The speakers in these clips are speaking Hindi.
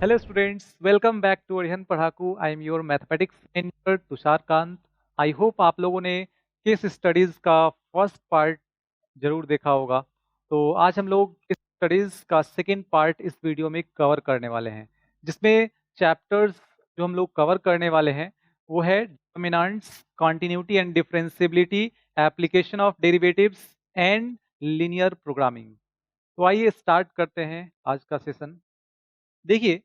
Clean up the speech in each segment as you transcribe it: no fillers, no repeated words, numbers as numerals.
Hello students, welcome back to Aryan पढ़ाकू. I am your mathematics mentor Tushar Kant. I hope आप लोगों ने केस स्टडीज का फर्स्ट पार्ट जरूर देखा होगा. तो आज हम लोग केस स्टडीज का सेकेंड पार्ट इस वीडियो में कवर करने वाले हैं, जिसमें चैप्टर्स जो हम लोग कवर करने वाले हैं वो है determinants, continuity and differentiability, application of derivatives and linear programming. तो आइए स्टार्ट करते हैं आज का सेशन. देखिए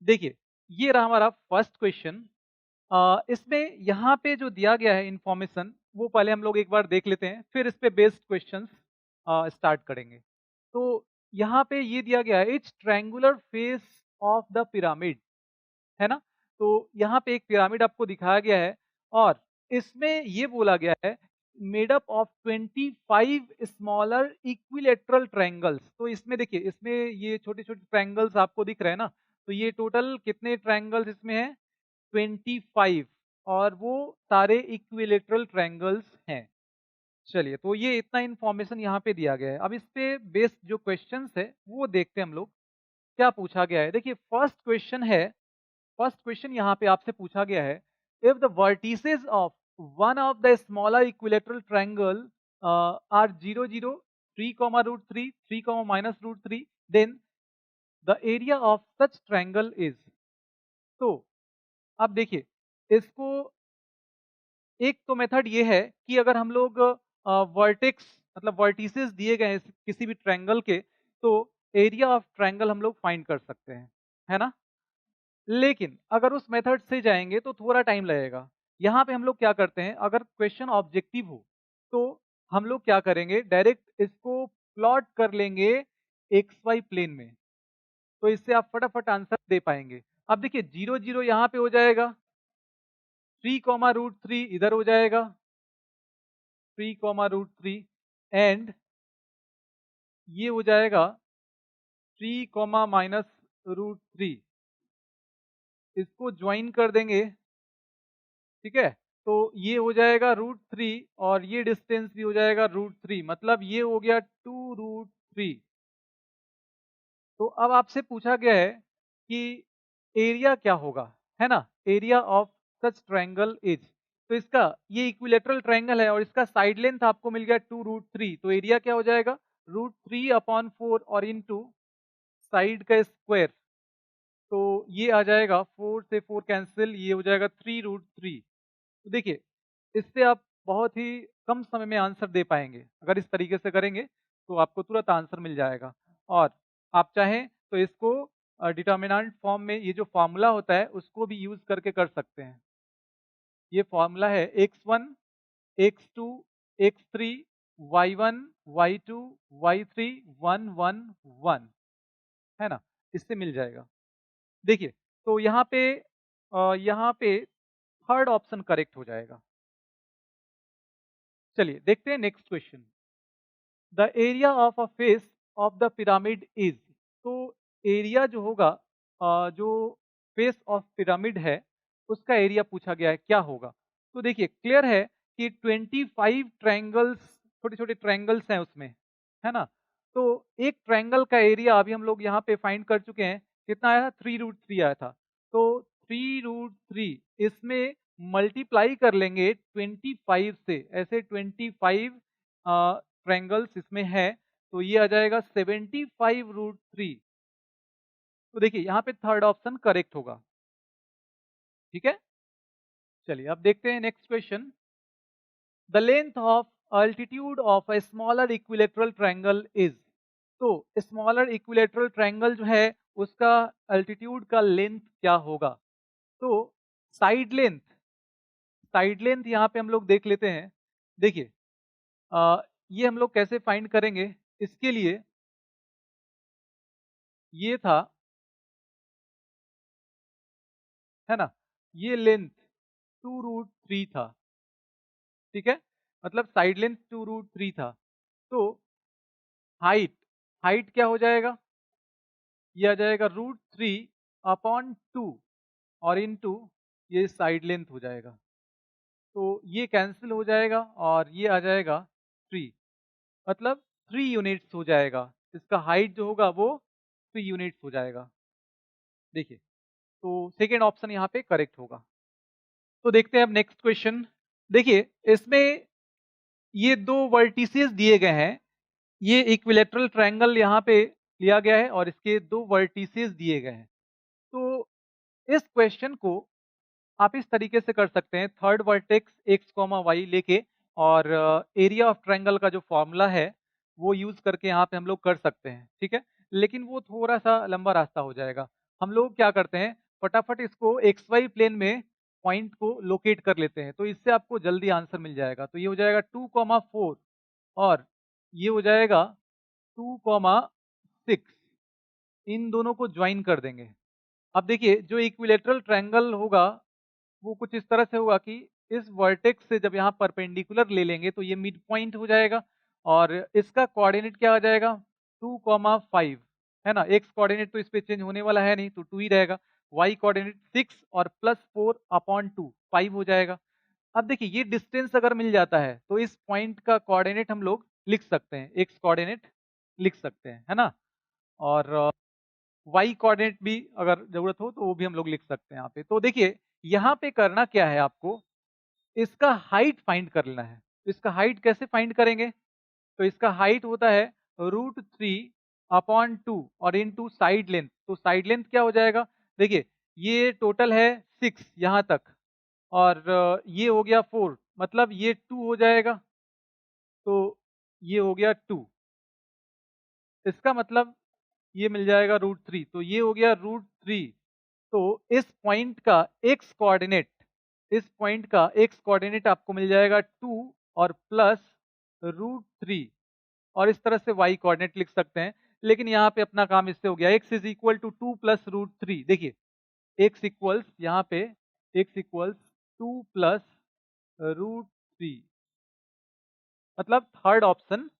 देखिए ये रहा हमारा फर्स्ट क्वेश्चन. इसमें यहाँ पे जो दिया गया है इंफॉर्मेशन वो पहले हम लोग एक बार देख लेते हैं, फिर इस पे बेस्ड क्वेश्चंस स्टार्ट करेंगे. तो यहाँ पे ये दिया गया है it's triangular face of the pyramid, है ना. तो यहाँ पे एक पिरामिड आपको दिखाया गया है और इसमें ये बोला गया है made up of 25 smaller equilateral triangles. तो इसमें देखिए, इसमें ये छोटे छोटे ट्रायंगल्स आपको दिख रहे हैं ना. तो ये टोटल कितने ट्रायंगल्स इसमें हैं? 25, और वो सारे इक्विलेटरल ट्रायंगल्स हैं. चलिए, तो ये इतना इंफॉर्मेशन यहाँ पे दिया गया है. अब इस पे बेस्ड जो क्वेश्चंस है वो देखते हैं हम लोग. क्या पूछा गया है? देखिए, फर्स्ट क्वेश्चन यहाँ पे आपसे पूछा गया है if the vertices of one of the smaller equilateral triangle are 0 0 3 comma root 3 3 comma minus root 3 then the area of such triangle is. तो अब देखिए, इसको एक तो मेथड ये है कि अगर हम लोग वर्टेक्स मतलब वर्टिसेस दिए गए हैं किसी भी ट्रायंगल के, तो एरिया ऑफ ट्रायंगल हम लोग फाइंड कर सकते हैं, है ना. लेकिन अगर उस मेथड से जाएंगे तो थोड़ा टाइम लगेगा. यहाँ पे हम लोग क्या करते हैं, अगर क्वेश्चन ऑब्जेक्टिव हो तो हम लोग क्या करेंगे, डायरेक्ट इसको प्लॉट कर लेंगे एक्स वाई प्लेन में. तो इससे आप फटाफट आंसर दे पाएंगे. अब देखिए, 0 0 यहाँ पे हो जाएगा, 3 कॉमा रूट 3 इधर हो जाएगा, 3 कॉमा रूट 3, एंड ये हो जाएगा 3 कॉमा माइनस रूट 3. इसको ज्वाइन कर देंगे, ठीक है. तो ये हो जाएगा रूट 3 और ये डिस्टेंस भी हो जाएगा रूट 3, मतलब ये हो गया 2 रूट 3. तो अब आपसे पूछा गया है कि एरिया क्या होगा, है ना. Area of such triangle is. तो इसका ये इक्विलेटरल ट्रायंगल है और इसका साइड लेंथ आपको मिल गया 2 रूट 3. तो एरिया क्या हो जाएगा? रूट 3 अपॉन 4 और इनटू साइड का स्क्वायर. तो ये आ जाएगा 4 से 4 कैंसिल, ये हो जाएगा 3 रूट 3. तो देखिए, इससे आप बहुत ही कम समय में आंसर दे पाएंगे. अगर इस तरीके से करेंगे तो आपको तुरंत आंसर मिल जाएगा. और आप चाहें तो इसको डिटर्मिनेंट फॉर्म में, ये जो फॉर्मूला होता है उसको भी यूज करके कर सकते हैं. ये फॉर्मूला है x1 x2 x3 y1 y2 y3 1 1 1, है ना. इससे मिल जाएगा. देखिए, तो यहाँ पे थर्ड ऑप्शन करेक्ट हो जाएगा. चलिए देखते हैं next question. The area of a face of the pyramid is. तो एरिया जो होगा, जो फेस ऑफ पिरामिड है उसका एरिया पूछा गया है, क्या होगा. तो देखिए, क्लियर है कि 25 ट्रायंगल्स, छोटे छोटे ट्रायंगल्स हैं उसमें, है ना. तो एक ट्रायंगल का एरिया अभी हम लोग यहाँ पे फाइंड कर चुके हैं. कितना आया था? 3 रूट 3 आया था. तो 3 रूट 3 इसमें मल्टीप्लाई कर लेंगे 25 से. ऐसे 25 ट्रायंगल्स इसमें है, तो ये आ जाएगा 75 रूट 3. तो देखिए, यहाँ पे थर्ड ऑप्शन करेक्ट होगा. ठीक है. चलिए अब देखते हैं next question. The length of altitude of a smaller equilateral triangle is. तो स्मॉलर इक्विलेटरल ट्रायंगल जो है उसका अल्टीट्यूड का लेंथ क्या होगा. तो साइड लेंथ साइड लेंथ यहाँ पे हम लोग देख लेते हैं. देखिए, ये हम लोग कैसे फाइंड करेंगे, इसके लिए ये था, है ना, ये लेंथ 2 रूट 3 था. ठीक है, मतलब साइड लेंथ 2 रूट 3 था. तो हाइट हाइट क्या हो जाएगा? ये आ जाएगा रूट 3 अपॉन 2 और इनटू ये साइड लेंथ हो जाएगा. तो ये कैंसिल हो जाएगा और ये आ जाएगा 3, मतलब 3 यूनिट्स हो जाएगा. इसका हाइट जो होगा वो 3 यूनिट्स हो जाएगा. देखिए, तो सेकेंड ऑप्शन यहाँ पे करेक्ट होगा। तो देखते हैं अब नेक्स्ट क्वेश्चन। देखिए, इसमें ये दो वर्टिसेस दिए गए हैं, ये इक्विलेटरल ट्रायंगल यहाँ पे लिया गया है और इसके दो वर्टिसेस दिए गए हैं। तो इस क्वेश्चन को आप इस तरीके से कर सकते हैं, थर्ड वर्टेक्स x, y लेके और एरिया ऑफ ट्रायंगल का जो फॉर्मूला है वो यूज करके यहाँ पे हम लोग कर सकते हैं, ठीक है। लेकिन वो थोड़ा सा लंबा रास्ता हो जाएगा। हम लोग क्या करते हैं, फटाफट इसको XY प्लेन में पॉइंट को लोकेट कर लेते हैं, तो इससे आपको जल्दी आंसर मिल जाएगा। तो ये हो जाएगा 2,4 और ये हो जाएगा 2,6, इन दोनों को ज्वाइन कर देंगे। अब देखिए, जो इक्विलेटरल ट्रायंगल होगा वो कुछ इस तरह से होगा कि इस वर्टेक्स से जब यहाँ परपेंडिकुलर ले लेंगे तो ये मिड पॉइंट हो जाएगा और इसका कोऑर्डिनेट क्या आ जाएगा 2,5, है ना। एक्स कोऑर्डिनेट तो इस पे चेंज होने वाला है नहीं, तो 2 ही रहेगा। वाई कोऑर्डिनेट 6 और +4/2 5 हो जाएगा। अब देखिए, ये डिस्टेंस अगर मिल जाता है तो इस पॉइंट का कोऑर्डिनेट हम लोग लिख सकते हैं, एक्स कोऑर्डिनेट लिख सकते हैं, है ना। और वाई कोऑर्डिनेट भी अगर जरूरत हो तो वो भी हम लोग लिख सकते हैं यहाँ पे। तो देखिए, यहाँ पे करना क्या है, आपको इसका हाइट फाइंड कर लेना है। तो इसका हाइट कैसे फाइंड करेंगे, तो इसका हाइट होता है √3/2 और इनटू साइड लेंथ। तो साइड लेंथ क्या हो जाएगा, देखिए ये टोटल है 6 यहाँ तक और ये हो गया 4, मतलब ये 2 हो जाएगा। तो ये हो गया 2, इसका मतलब ये मिल जाएगा √3, तो ये हो गया √3। तो इस पॉइंट का एक्स कोऑर्डिनेट, इस पॉइंट का एक्स कोऑर्डिनेट आपको मिल जाएगा 2 और प्लस √3 और इस तरह से वाई कोऑर्डिनेट लिख सकते हैं। लेकिन यहाँ पे अपना काम इससे हो गया, x is equal to 2 plus √3। देखिए, x इक्वल्स यहाँ पे x इक्वल्स 2 प्लस √3, मतलब थर्ड ऑप्शन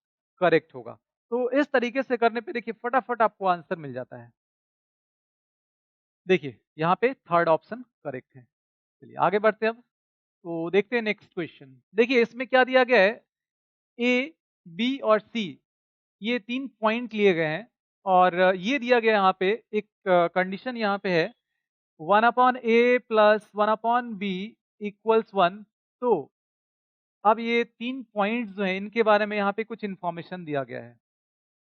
करेक्ट होगा। तो इस तरीके से करने पे देखिए फटाफट आपको आंसर मिल जाता है। देखिए, यहाँ पे थर्ड ऑप्शन करेक्ट है। चलिए आगे बढ़ते हैं अब। तो देखते हैं नेक्स्ट क्वेश्चन। देखिए, इसमें क्या दिया गया है, ए, बी और सी, ये 3 पॉइंट लिए गए हैं और ये दिया गया यहाँ पे एक कंडीशन यहाँ पे है 1/a प्लस 1/b इक्वल्स 1। तो अब ये 3 पॉइंट्स जो हैं इनके बारे में यहाँ पे कुछ इन्फॉर्मेशन दिया गया है।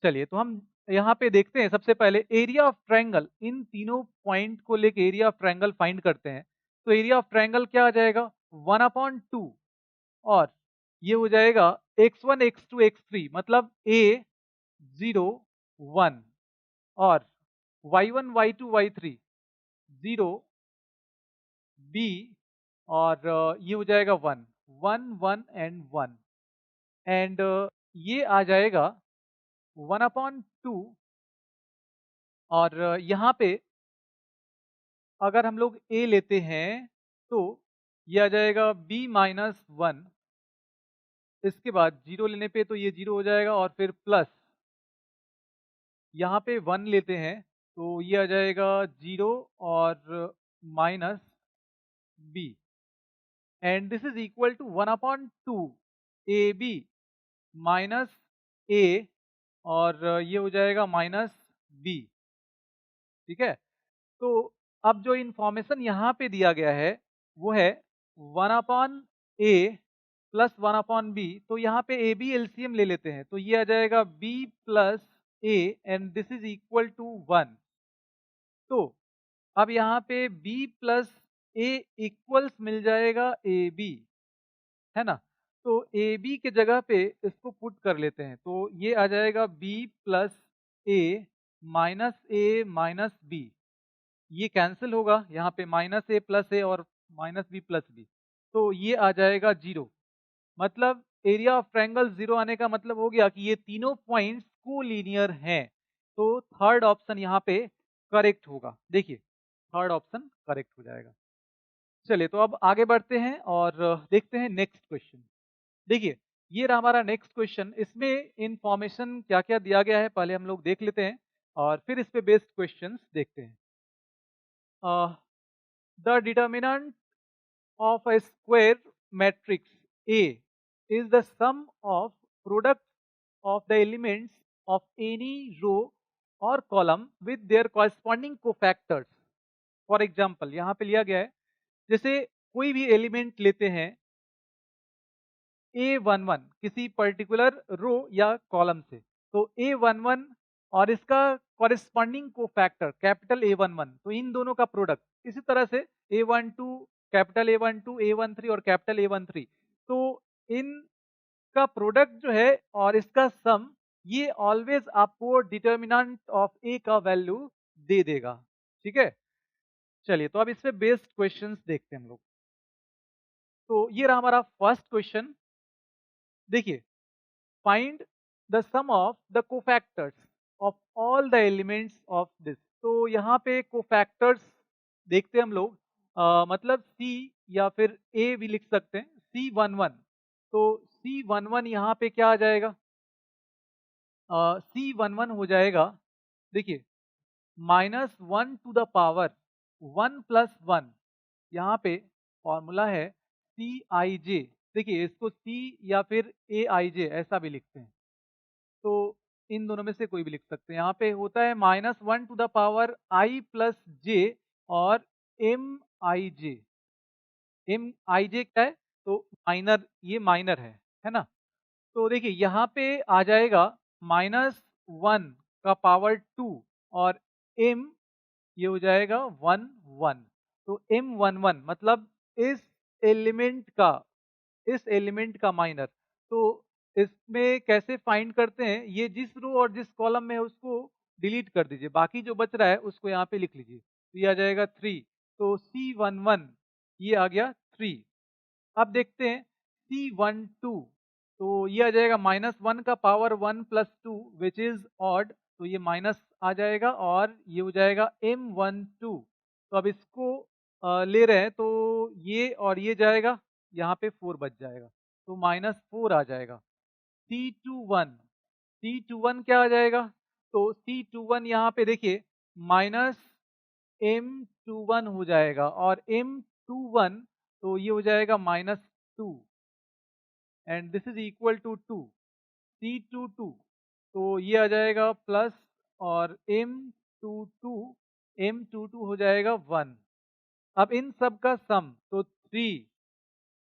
चलिए, तो हम यहाँ पे देखते हैं। सबसे पहले एरिया ऑफ ट्रायंगल, इन तीनों पॉइंट को लेके एरिया ऑफ ट्रायंगल फाइंड करते हैं। तो एरिया ऑफ ट्रायंगल क्या आ जाएगा 1/2 और ये हो जाएगा x1 x2 x3, मतलब a 0 1 और y1 y2 y3 0 b और ये हो जाएगा 1 1 1 एंड 1 एंड ये आ जाएगा 1/2 और यहाँ पे अगर हम लोग a लेते हैं तो ये आ जाएगा b-1। इसके बाद 0 लेने पे तो ये 0 हो जाएगा और फिर प्लस यहाँ पे 1 लेते हैं तो ये आ जाएगा 0 और minus b and this is equal to 1/2 ab minus a और ये हो जाएगा माइनस b, ठीक है। तो अब जो इंफॉर्मेशन यहाँ पे दिया गया है वो है 1/a प्लस 1/b। तो यहाँ पे ए बी एलसीएम ले लेते हैं तो ये आ जाएगा b plus a and this is equal to 1। तो अब यहाँ पे b प्लस a इक्वल्स मिल जाएगा ए बी, है ना। तो ए बी के जगह पे इसको पुट कर लेते हैं तो ये आ जाएगा b plus a minus a minus b, ये कैंसिल होगा यहाँ पे माइनस ए प्लस ए और माइनस बी प्लस बी, तो ये आ जाएगा 0। मतलब एरिया ऑफ ट्रायंगल 0 आने का मतलब हो गया कि ये तीनों पॉइंट्स कोलिनियर हैं। तो थर्ड ऑप्शन यहाँ पे करेक्ट होगा। देखिए, थर्ड ऑप्शन करेक्ट हो जाएगा। चलिए, तो अब आगे बढ़ते हैं और देखते हैं नेक्स्ट क्वेश्चन। देखिए, ये रहा हमारा नेक्स्ट क्वेश्चन। इसमें इंफॉर्मेशन क्या क्या दिया गया है पहले हम लोग देख लेते हैं और फिर इस पे बेस्ड क्वेश्चंस देखते हैं। The determinant of a square matrix A is the sum of product of the elements of any row or column with their corresponding cofactors. For example यहाँ पे लिया गया है, जैसे कोई भी एलिमेंट लेते हैं A11 किसी पर्टिकुलर रो या कॉलम से, तो A11 और इसका कॉरेस्पॉन्डिंग कोफैक्टर कैपिटल A11, तो इन दोनों का प्रोडक्ट, इसी तरह से A12 कैपिटल A12 A13 और कैपिटल A13, तो इनका प्रोडक्ट जो है और इसका सम, ये ऑलवेज आपको डिटर्मिनेंट ऑफ ए का वैल्यू दे देगा। ठीक है, चलिए तो अब इस पे बेस्ड क्वेश्चंस देखते हैं हम लोग। तो ये रहा हमारा फर्स्ट क्वेश्चन। देखिए, find the sum of the cofactors of all the elements of this. तो यहाँ पे कोफैक्टर्स देखते हैं हम लोग, मतलब सी या फिर ए भी लिख सकते हैं, C11। तो C11 यहाँ पे क्या आ जाएगा, C11 हो जाएगा, देखिए -1 टू द पावर 1 + 1, यहाँ पे फॉर्मूला है CIJ। देखिए इसको C या फिर AIJ ऐसा भी लिखते हैं, तो इन दोनों में से कोई भी लिख सकते हैं। यहाँ पे होता है -1 to the power I + J और MIJ। MIJ क्या है, तो माइनर, ये माइनर है ना। तो देखिए यहाँ पे आ जाएगा -1 का पावर 2 और m, ये हो जाएगा 1 1, तो M11 मतलब इस एलिमेंट का, इस एलिमेंट का माइनर। तो इसमें कैसे फाइंड करते हैं, ये जिस रो और जिस कॉलम में है उसको डिलीट कर दीजिए, बाकी जो बच रहा है उसको यहाँ पे लिख लीजिए, तो ये आ जाएगा 3, तो C11 ये आ गया 3। अब देखते हैं C12, तो ये आ जाएगा -1 का पावर 1 + 2 विच इज ऑड, तो ये माइनस आ जाएगा और ये हो जाएगा M12। तो अब इसको ले रहे हैं, तो ये और ये जाएगा, यहाँ पे 4 बच जाएगा, तो -4 आ जाएगा। C21, C21 क्या आ जाएगा, तो C21 यहाँ पे देखिए -M21 हो जाएगा और M21, तो ये हो जाएगा -2 and this is equal to 2, C22, तो ये आ जाएगा प्लस और M22 हो जाएगा 1। अब इन सब का सम, तो 3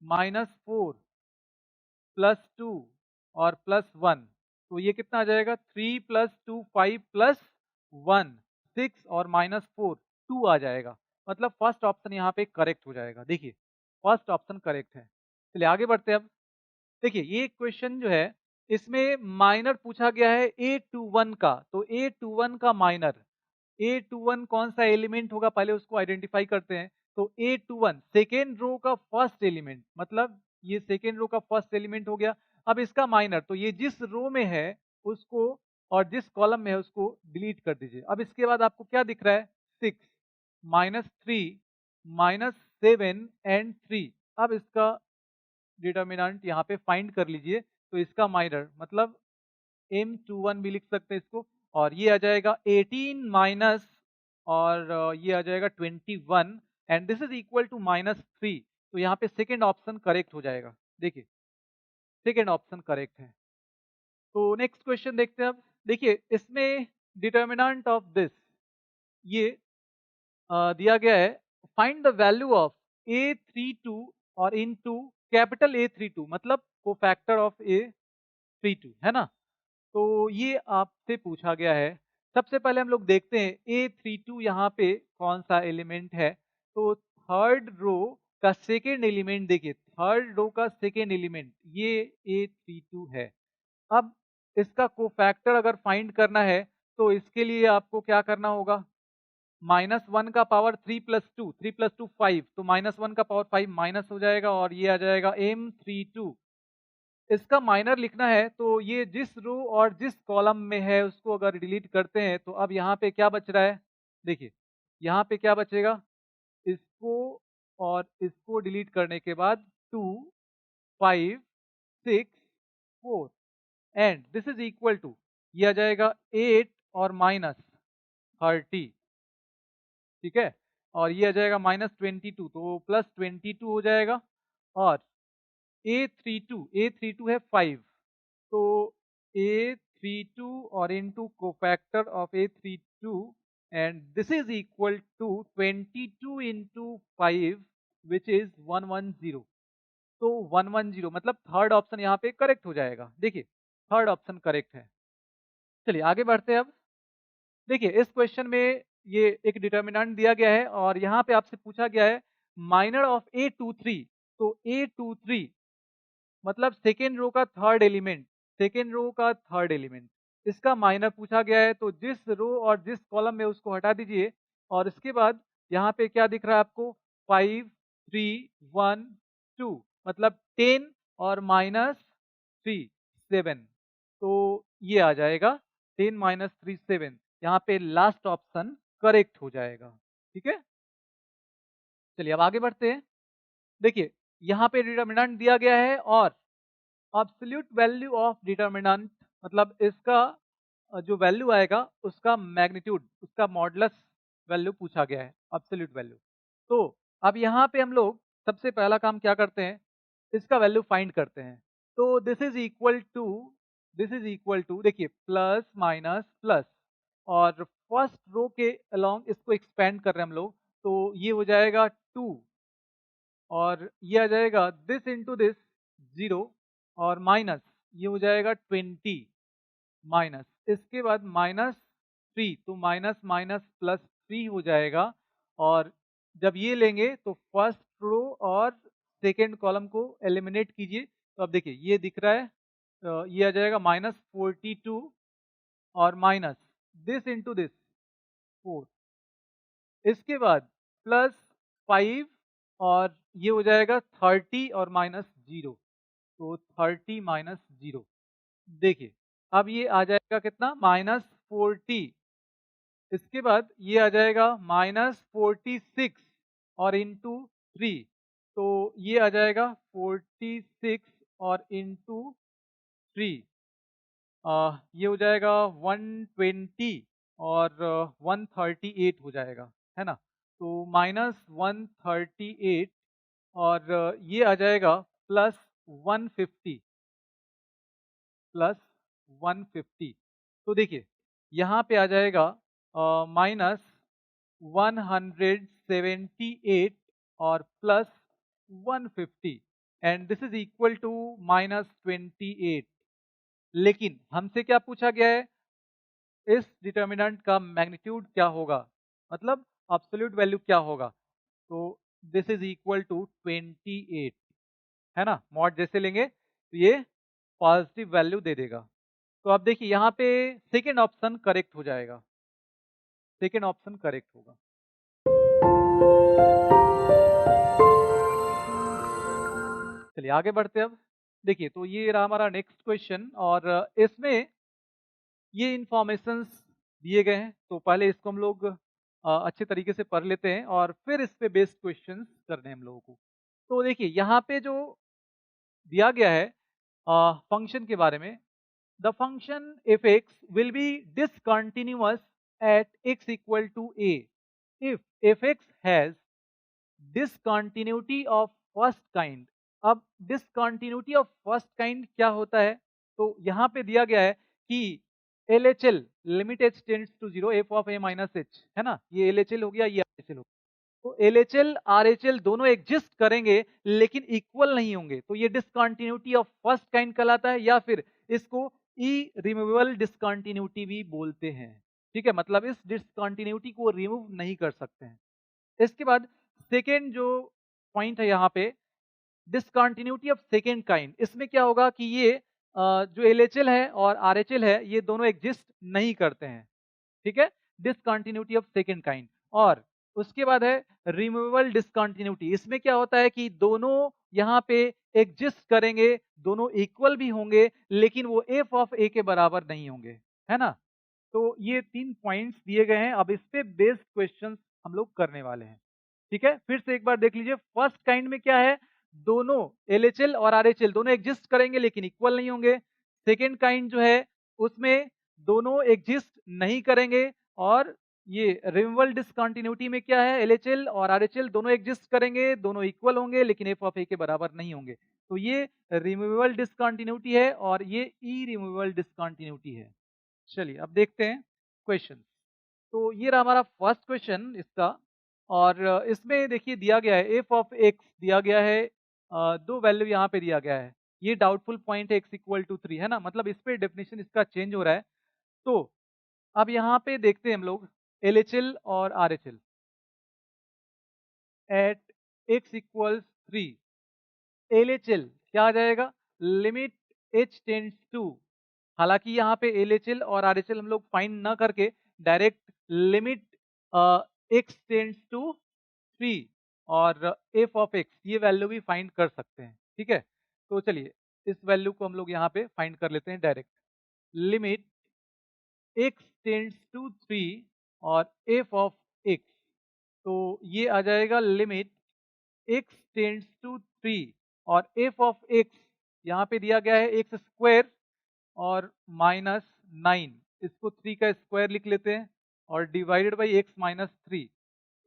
-4 +2 और +1, तो ये कितना आ जाएगा, 3 + 2 5 + 1 6 और -4 2 आ जाएगा। मतलब फर्स्ट ऑप्शन यहाँ पे करेक्ट हो जाएगा। देखिए फर्स्ट ऑप्शन करेक्ट है। चलिए आगे बढ़ते हैं अब। देखिए ये क्वेश्चन जो है, इसमें माइनर पूछा गया है A21 का, तो A21 का माइनर, A21 कौन सा एलिमेंट होगा पहले उसको आइडेंटिफाई करते हैं। तो A21 सेकेंड रो का फर्स्ट एलिमेंट, मतलब ये सेकेंड रो का फर्स्ट एलिमेंट हो गया। अब इसका माइनर, तो ये जिस रो में है उसको और जिस कॉलम में है उसको डिलीट कर दीजिए। अब इसके बाद आपको क्या दिख रहा है, 6 -3 -7 एंड 3। अब इसका डिटर्मिनेंट यहाँ पे फाइंड कर लीजिए, तो इसका माइनर मतलब M21 भी लिख सकते हैं इसको, और ये आ जाएगा 18 माइनस और ये आ जाएगा 21 and this is equal to -3। तो यहाँ पे सेकेंड ऑप्शन करेक्ट हो जाएगा। देखिए सेकेंड ऑप्शन करेक्ट है। तो नेक्स्ट क्वेश्चन देखते हैं अब। देखिए इसमें डिटर्मिनेंट ऑफ दिस, ये दिया गया है, find the value of A32 और इनटू कैपिटल A32, मतलब कोफैक्टर ऑफ A32 है ना। तो ये आपसे पूछा गया है। सबसे पहले हम लोग देखते हैं A32 यहाँ पे कौन सा एलिमेंट है। तो थर्ड रो का सेकेंड एलिमेंट, देखिए थर्ड रो का सेकेंड एलिमेंट ये A32 है। अब इसका कोफैक्टर अगर फाइंड करना है, तो इसके लिए आपको क्या करना होगा, -1 का पावर 3 + 2, 3 + 2 5, तो -1 का पावर 5 माइनस हो जाएगा और ये आ जाएगा M32। इसका माइनर लिखना है, तो ये जिस रो और जिस कॉलम में है उसको अगर डिलीट करते हैं, तो अब यहाँ पे क्या बच रहा है, देखिए यहाँ पे क्या बचेगा, इसको और इसको डिलीट करने के बाद 2 5 6 4 and this is equal to, ये आ जाएगा 8 और -30, ठीक है, और ये आ जाएगा -22, तो +22 हो जाएगा। और A32 है 5, तो A32 और into cofactor of A32 and this is equal to 22 into 5 which is 110। तो 110 मतलब थर्ड ऑप्शन यहाँ पे करेक्ट हो जाएगा। देखिए थर्ड ऑप्शन करेक्ट है। चलिए आगे बढ़ते हैं अब। देखिए इस क्वेश्चन में ये एक डिटर्मिनेंट दिया गया है और यहाँ पे आपसे पूछा गया है माइनर ऑफ A23। तो A23 मतलब सेकेंड रो का थर्ड एलिमेंट, सेकेंड रो का थर्ड एलिमेंट, इसका माइनर पूछा गया है। तो जिस रो और जिस कॉलम में उसको हटा दीजिए और इसके बाद यहाँ पे क्या दिख रहा है आपको 5 3 1 2 मतलब 10 और -3 7। तो ये आ जाएगा 10 -3 7। यहाँ पे लास्ट ऑप्शन करेक्ट हो जाएगा। ठीक है, चलिए अब आगे बढ़ते हैं। देखिए यहाँ पे डिटर्मिनेंट दिया गया है और एब्सोल्यूट वैल्यू ऑफ डिटर्मिनेंट मतलब इसका जो वैल्यू आएगा उसका मैग्नीट्यूड, उसका मॉडुलस वैल्यू पूछा गया है, एब्सोल्यूट वैल्यू। तो अब यहाँ पे हम लोग सबसे पहला काम क्या करते हैं, इसका वैल्यू फाइंड करते हैं। तो this is equal to, this is equal to देखिए प्लस माइनस प्लस और फर्स्ट रो के अलोंग इसको एक्सपेंड कर रहे हैं हम लोग। तो ये हो जाएगा 2 और ये आ जाएगा दिस इंटू दिस 0 और माइनस ये हो जाएगा 20 माइनस इसके बाद -3 तो माइनस माइनस प्लस 3 हो जाएगा। और जब ये लेंगे तो फर्स्ट रो और सेकेंड कॉलम को एलिमिनेट कीजिए। तो अब देखिए ये दिख रहा है, ये आ जाएगा -42 और माइनस दिस इंटू दिस 4, इसके बाद +5 और ये हो जाएगा 30 और -0 तो 30 -0। देखिए अब ये आ जाएगा कितना -40, इसके बाद ये आ जाएगा -46 और इंटू 3 तो ये आ जाएगा 46 और इंटू 3 ये हो जाएगा 120 और 138 हो जाएगा, है ना। तो -138 और ये आ जाएगा +150 प्लस 150। तो देखिए यहाँ पे आ जाएगा -178 और +150 and this is equal to -28। लेकिन हमसे क्या पूछा गया है, इस डिटर्मिनेंट का मैग्नीट्यूड क्या होगा, मतलब एब्सोल्यूट वैल्यू क्या होगा। तो दिस इज इक्वल टू 28, है ना। मॉड जैसे लेंगे तो ये पॉजिटिव वैल्यू दे देगा। तो अब देखिए यहाँ पे सेकेंड ऑप्शन करेक्ट हो जाएगा, सेकेंड ऑप्शन करेक्ट होगा। चलिए आगे बढ़ते हैं अब। देखिए तो ये रहा हमारा नेक्स्ट क्वेश्चन और इसमें ये इंफॉर्मेशंस दिए गए हैं। तो पहले इसको हम लोग अच्छे तरीके से पढ़ लेते हैं और फिर इस पे बेस्ड क्वेश्चंस करने हैं हम लोगों को। तो देखिए यहाँ पे जो दिया गया है फंक्शन के बारे में, the function f(x) will be discontinuous at x equal to a if f(x) has discontinuity of first kind। अब discontinuity of first kind क्या होता है, तो यहाँ पे दिया गया है कि LHL limit h tends to 0 f of a minus h, है ना। ये LHL हो गया, ये RHL हो गया। तो LHL RHL दोनों एग्जिस्ट करेंगे लेकिन इक्वल नहीं होंगे, तो ये डिसकंटिन्यूटी ऑफ फर्स्ट काइंड कहलाता है या फिर इसको इरिमूवेबल डिसकंटिन्यूटी भी बोलते हैं। ठीक है, मतलब इस डिसकंटिन्यूटी को रिमूव नहीं कर सकते हैं। इसके बाद सेकेंड जो पॉइंट है यहाँ पे डिसकंटिन्यूटी ऑफ सेकेंड काइंड, इसमें क्या होगा कि ये जो LHL है और RHL है ये दोनों एग्जिस्ट नहीं करते हैं। ठीक है, डिसकंटिन्यूटी ऑफ सेकेंड काइंड। और उसके बाद है रिमूवेबल डिसकंटिन्यूटी, इसमें क्या होता है कि दोनों यहाँ पे एग्जिस्ट करेंगे, दोनों इक्वल भी होंगे लेकिन वो f ऑफ a के बराबर नहीं होंगे, है ना। तो ये 3 पॉइंट्स दिए गए हैं, अब इस पे बेस्ड क्वेश्चंस हम लोग करने वाले हैं। ठीक है, फिर से एक बार देख लीजिए। फर्स्ट काइंड में क्या है, दोनों LHL और RHL दोनों एग्जिस्ट करेंगे लेकिन इक्वल नहीं होंगे। सेकेंड काइंड जो है उसमें दोनों एग्जिस्ट नहीं करेंगे और ये रिमूवेबल डिसकंटिन्यूटी में क्या है, LHL और RHL दोनों एग्जिस्ट करेंगे, दोनों इक्वल होंगे लेकिन f ऑफ a के बराबर नहीं होंगे। तो ये रिमूवेबल डिसकंटिन्यूटी है और ये इरिमूवेबल डिसकंटिन्यूटी है। चलिए अब देखते हैं क्वेश्चन। तो ये रहा हमारा फर्स्ट क्वेश्चन इसका। और इसमें देखिए दिया गया है एफ ऑफ एक्स दिया गया है, दो वैल्यू यहाँ पे दिया गया है। ये डाउटफुल पॉइंट है, एक्स इक्वल टू 3 है ना, मतलब इस पे डेफिनेशन इसका चेंज हो रहा है। तो अब यहाँ पे देखते हैं हम लोग LHL और RHL at x equals 3। LHL क्या आ जाएगा, लिमिट h टेंड्स टू, हालांकि यहाँ पे LHL और RHL हम लोग फाइंड ना करके direct limit x tends to 3 और f ऑफ x ये वैल्यू भी फाइंड कर सकते हैं। ठीक है, तो चलिए इस वैल्यू को हम लोग यहाँ पे फाइंड कर लेते हैं direct. Limit x tends to 3 और f ऑफ x, तो ये आ जाएगा लिमिट x टेंड्स टू 3 और f ऑफ x यहाँ पे दिया गया है एक्स स्क्वायर और -9, इसको 3 का स्क्वायर लिख लेते हैं और divided by x minus 3।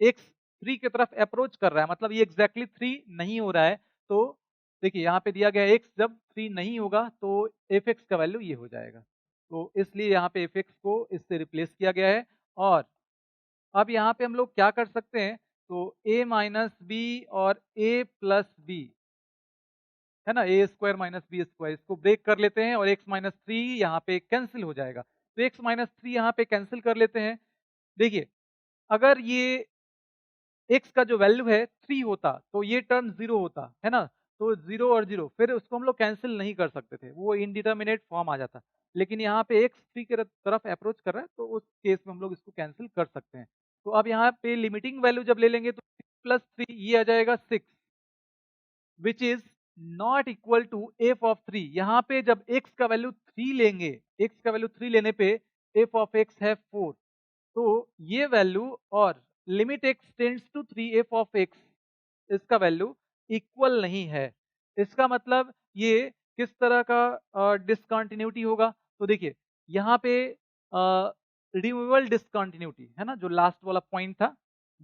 X 3 की तरफ अप्रोच कर रहा है, मतलब ये एग्जैक्टली 3 नहीं हो रहा है। तो देखिए यहाँ पे दिया गया है एक्स जब 3 नहीं होगा तो एफ एक्स का वैल्यू ये हो जाएगा, तो इसलिए यहाँ पे एफ एक्स को इससे रिप्लेस किया गया है। और अब यहाँ पे हम लोग क्या कर सकते हैं, तो a माइनस बी और a प्लस बी है ना, ए स्क्वायर माइनस बी स्क्वायर, इसको ब्रेक कर लेते हैं और एक्स माइनस 3 यहाँ पे कैंसिल हो जाएगा। तो एक्स माइनस 3 यहाँ पे कैंसिल कर लेते हैं। देखिए अगर ये x का जो वैल्यू है 3 होता तो ये टर्म 0 होता है ना, तो 0 और 0 फिर उसको हम लोग कैंसिल नहीं कर सकते थे, वो इनडिटर्मिनेट फॉर्म आ जाता। लेकिन यहाँ पे x 3 की तरफ अप्रोच कर रहा है तो उस केस में हम लोग इसको कैंसिल कर सकते हैं। तो अब यहाँ पे लिमिटिंग वैल्यू जब ले लेंगे तो 6 + 3 ये आ जाएगा 6, which is not equal to f of 3। यहाँ पे जब x का वैल्यू 3 लेंगे, x का वैल्यू 3 लेने पे एफ ऑफ x है 4, तो ये वैल्यू और limit x tends to 3 f of x इसका वैल्यू इक्वल नहीं है। इसका मतलब ये किस तरह का डिसकंटिन्यूटी होगा, तो देखिए यहाँ पे रिमूवल डिसकंटिन्यूटी है ना, जो लास्ट वाला पॉइंट था,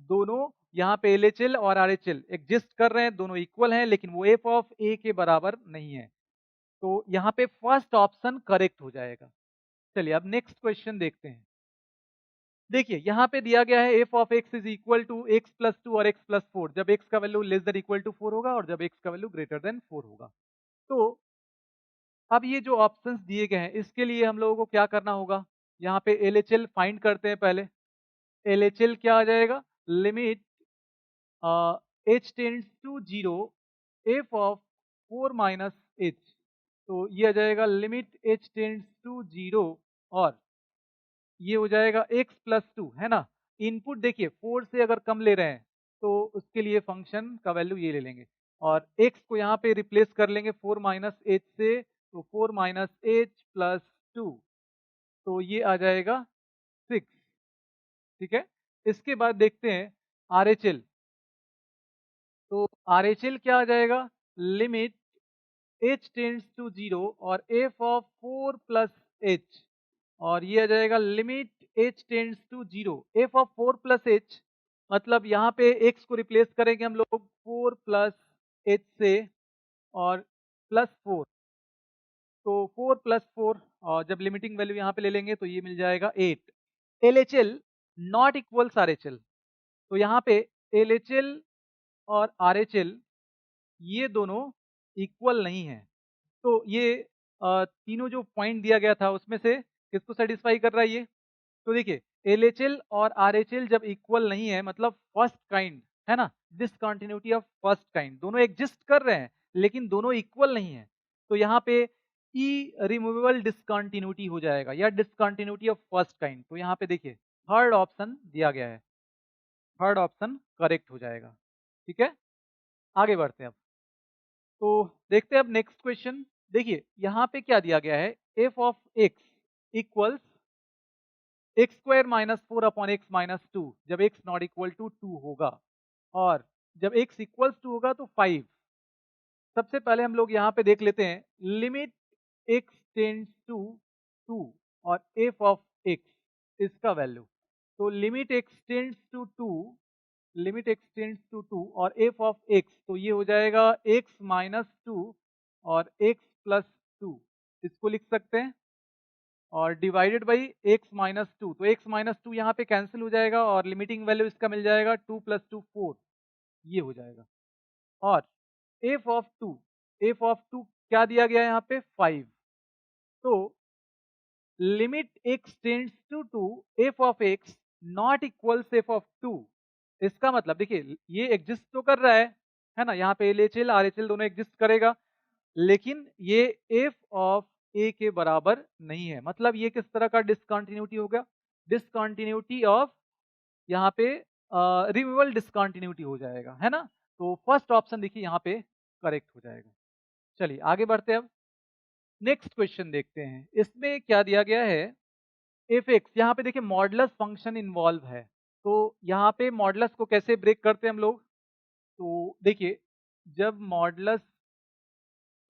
दोनों यहाँ पे LHL और RHL एग्जिस्ट कर रहे हैं, दोनों इक्वल हैं, लेकिन वो एफ ऑफ ए के बराबर नहीं है। तो यहाँ पे फर्स्ट ऑप्शन करेक्ट हो जाएगा। चलिए अब नेक्स्ट क्वेश्चन देखते हैं। देखिए यहाँ पे दिया गया है f of x is equal to x plus 2 और एक्स प्लस 4, जब एक्स का value less than equal to 4 होगा और जब एक्स का वैल्यू ग्रेटर देन 4 होगा। तो अब ये जो ऑप्शंस दिए गए हैं इसके लिए हम लोगों को क्या करना होगा, यहाँ पे LHL फाइंड करते हैं पहले। LHL क्या आ जाएगा, limit h tends to 0 f of 4 minus h, तो ये आ जाएगा लिमिट h टेंड्स टू 0 और ये हो जाएगा x प्लस 2 है ना। इनपुट देखिए 4 से अगर कम ले रहे हैं तो उसके लिए फंक्शन का वैल्यू ये ले लेंगे और x को यहाँ पे रिप्लेस कर लेंगे 4 माइनस एच से, तो 4 माइनस एच प्लस 2, तो ये आ जाएगा 6। ठीक है, इसके बाद देखते हैं RHL। तो RHL क्या आ जाएगा, लिमिट h टेंड्स टू 0 और f ऑफ 4 प्लस h, और ये आ जाएगा limit h tends to 0 f of 4 plus h, मतलब यहाँ पे x को रिप्लेस करेंगे हम लोग 4 प्लस h से और प्लस 4, तो 4 प्लस 4 और जब लिमिटिंग वैल्यू यहाँ पे ले लेंगे तो ये मिल जाएगा 8। LHL नॉट इक्वल्स RHL, तो यहाँ पे LHL और RHL ये दोनों इक्वल नहीं है। तो ये तीनों जो पॉइंट दिया गया था उसमें से किसको सेटिस्फाई कर रहा है ये, तो देखिए LHL और RHL जब इक्वल नहीं है मतलब फर्स्ट काइंड है ना, डिसकंटिन्यूटी ऑफ फर्स्ट काइंड, दोनों एग्जिस्ट कर रहे हैं लेकिन दोनों इक्वल नहीं है, तो यहाँ पे ई रिमूवेबल डिसकंटिन्यूटी हो जाएगा या डिसकंटिन्यूटी ऑफ फर्स्ट काइंड। तो यहाँ पे देखिए थर्ड ऑप्शन दिया गया है, थर्ड ऑप्शन करेक्ट हो जाएगा। ठीक है, आगे बढ़ते हैं अब। तो देखते हैं अब नेक्स्ट क्वेश्चन। देखिए यहाँ पे क्या दिया गया है, f of x equals x square minus 4 upon x minus 2, जब एक्स नॉट इक्वल टू 2 होगा और जब एक्स इक्वल्स टू होगा तो 5। सबसे पहले हम लोग यहाँ पे देख लेते हैं लिमिट एक्स टेंड्स टू 2 और एफ ऑफ एक्स इसका वैल्यू, तो limit x tends to 2, limit x tends to 2 और एफ ऑफ एक्स, तो ये हो जाएगा एक्स माइनस 2 और एक्स प्लस 2, इसको लिख सकते हैं। और divided by x minus two, तो एक्स माइनस टू यहाँ पे कैंसिल हो जाएगा और लिमिटिंग वैल्यू इसका मिल जाएगा 2 + 2 4, ये हो जाएगा। और f of two, f of two क्या दिया गया है यहाँ पे 5, तो limit x tends to 2, f of x not equals f of 2। इसका मतलब देखिए ये एग्जिस्ट तो कर रहा है ना, यहाँ पे LHL RHL दोनों एग्जिस्ट करेगा, लेकिन ये एफ ऑफ ए के बराबर नहीं है। मतलब ये किस तरह का डिसकंटिन्यूटी होगा, डिसकंटिन्यूटी ऑफ यहाँ पे रिमूवल डिसकंटिन्यूटी हो जाएगा, है ना। तो फर्स्ट ऑप्शन देखिए यहाँ पे करेक्ट हो जाएगा। चलिए आगे बढ़ते हैं, अब नेक्स्ट क्वेश्चन देखते हैं। इसमें क्या दिया गया है, एफ एक्स, यहाँ पे देखिए मॉडुलस फंक्शन इन्वॉल्व है। तो यहाँ पे मॉडुलस को कैसे ब्रेक करते हैं हम लोग, तो देखिए जब मॉडुलस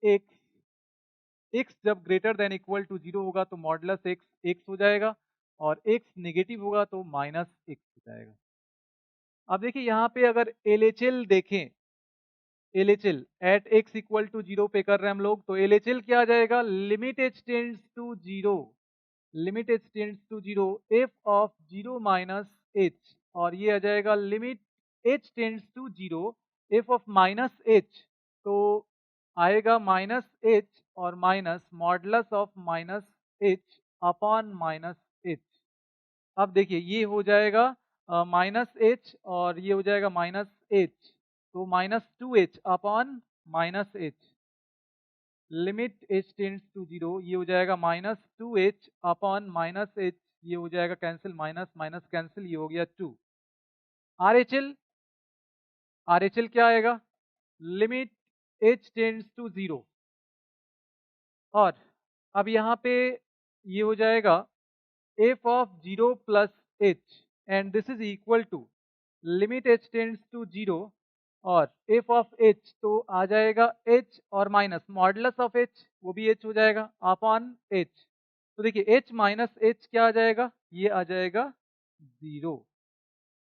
एक्स जब ग्रेटर देन इक्वल टू 0 होगा तो मॉडुलस एक्स एक्स हो जाएगा, और एक्स नेगेटिव होगा तो माइनस एक्स हो जाएगा। अब देखिए यहाँ पे अगर LHL देखें, LHL at x equal to 0 पे कर रहे हैं हम लोग, तो LHL क्या आ जाएगा, limit h tends to 0, limit h tends to 0 f of 0 minus h, और ये आ जाएगा limit h tends to 0 f of minus h, तो आएगा माइनस एच और minus modulus of minus h upon minus h. अब देखिए ये हो जाएगा माइनस एच और ये हो जाएगा माइनस एच, तो -2h upon minus h, limit h tends to 0, ये हो जाएगा -2h अपॉन माइनस एच, ये हो जाएगा कैंसिल, माइनस माइनस कैंसिल, ये हो गया 2। RHL, RHL क्या आएगा, लिमिट h टेंड्स टू 0, और अब यहाँ पे ये हो जाएगा f of 0 plus h, and this is equal to limit h tends to 0 और f ऑफ h, तो आ जाएगा h और माइनस मॉडुलस ऑफ h, वो भी h हो जाएगा अपॉन h। तो देखिए h माइनस h क्या आ जाएगा, ये आ जाएगा 0।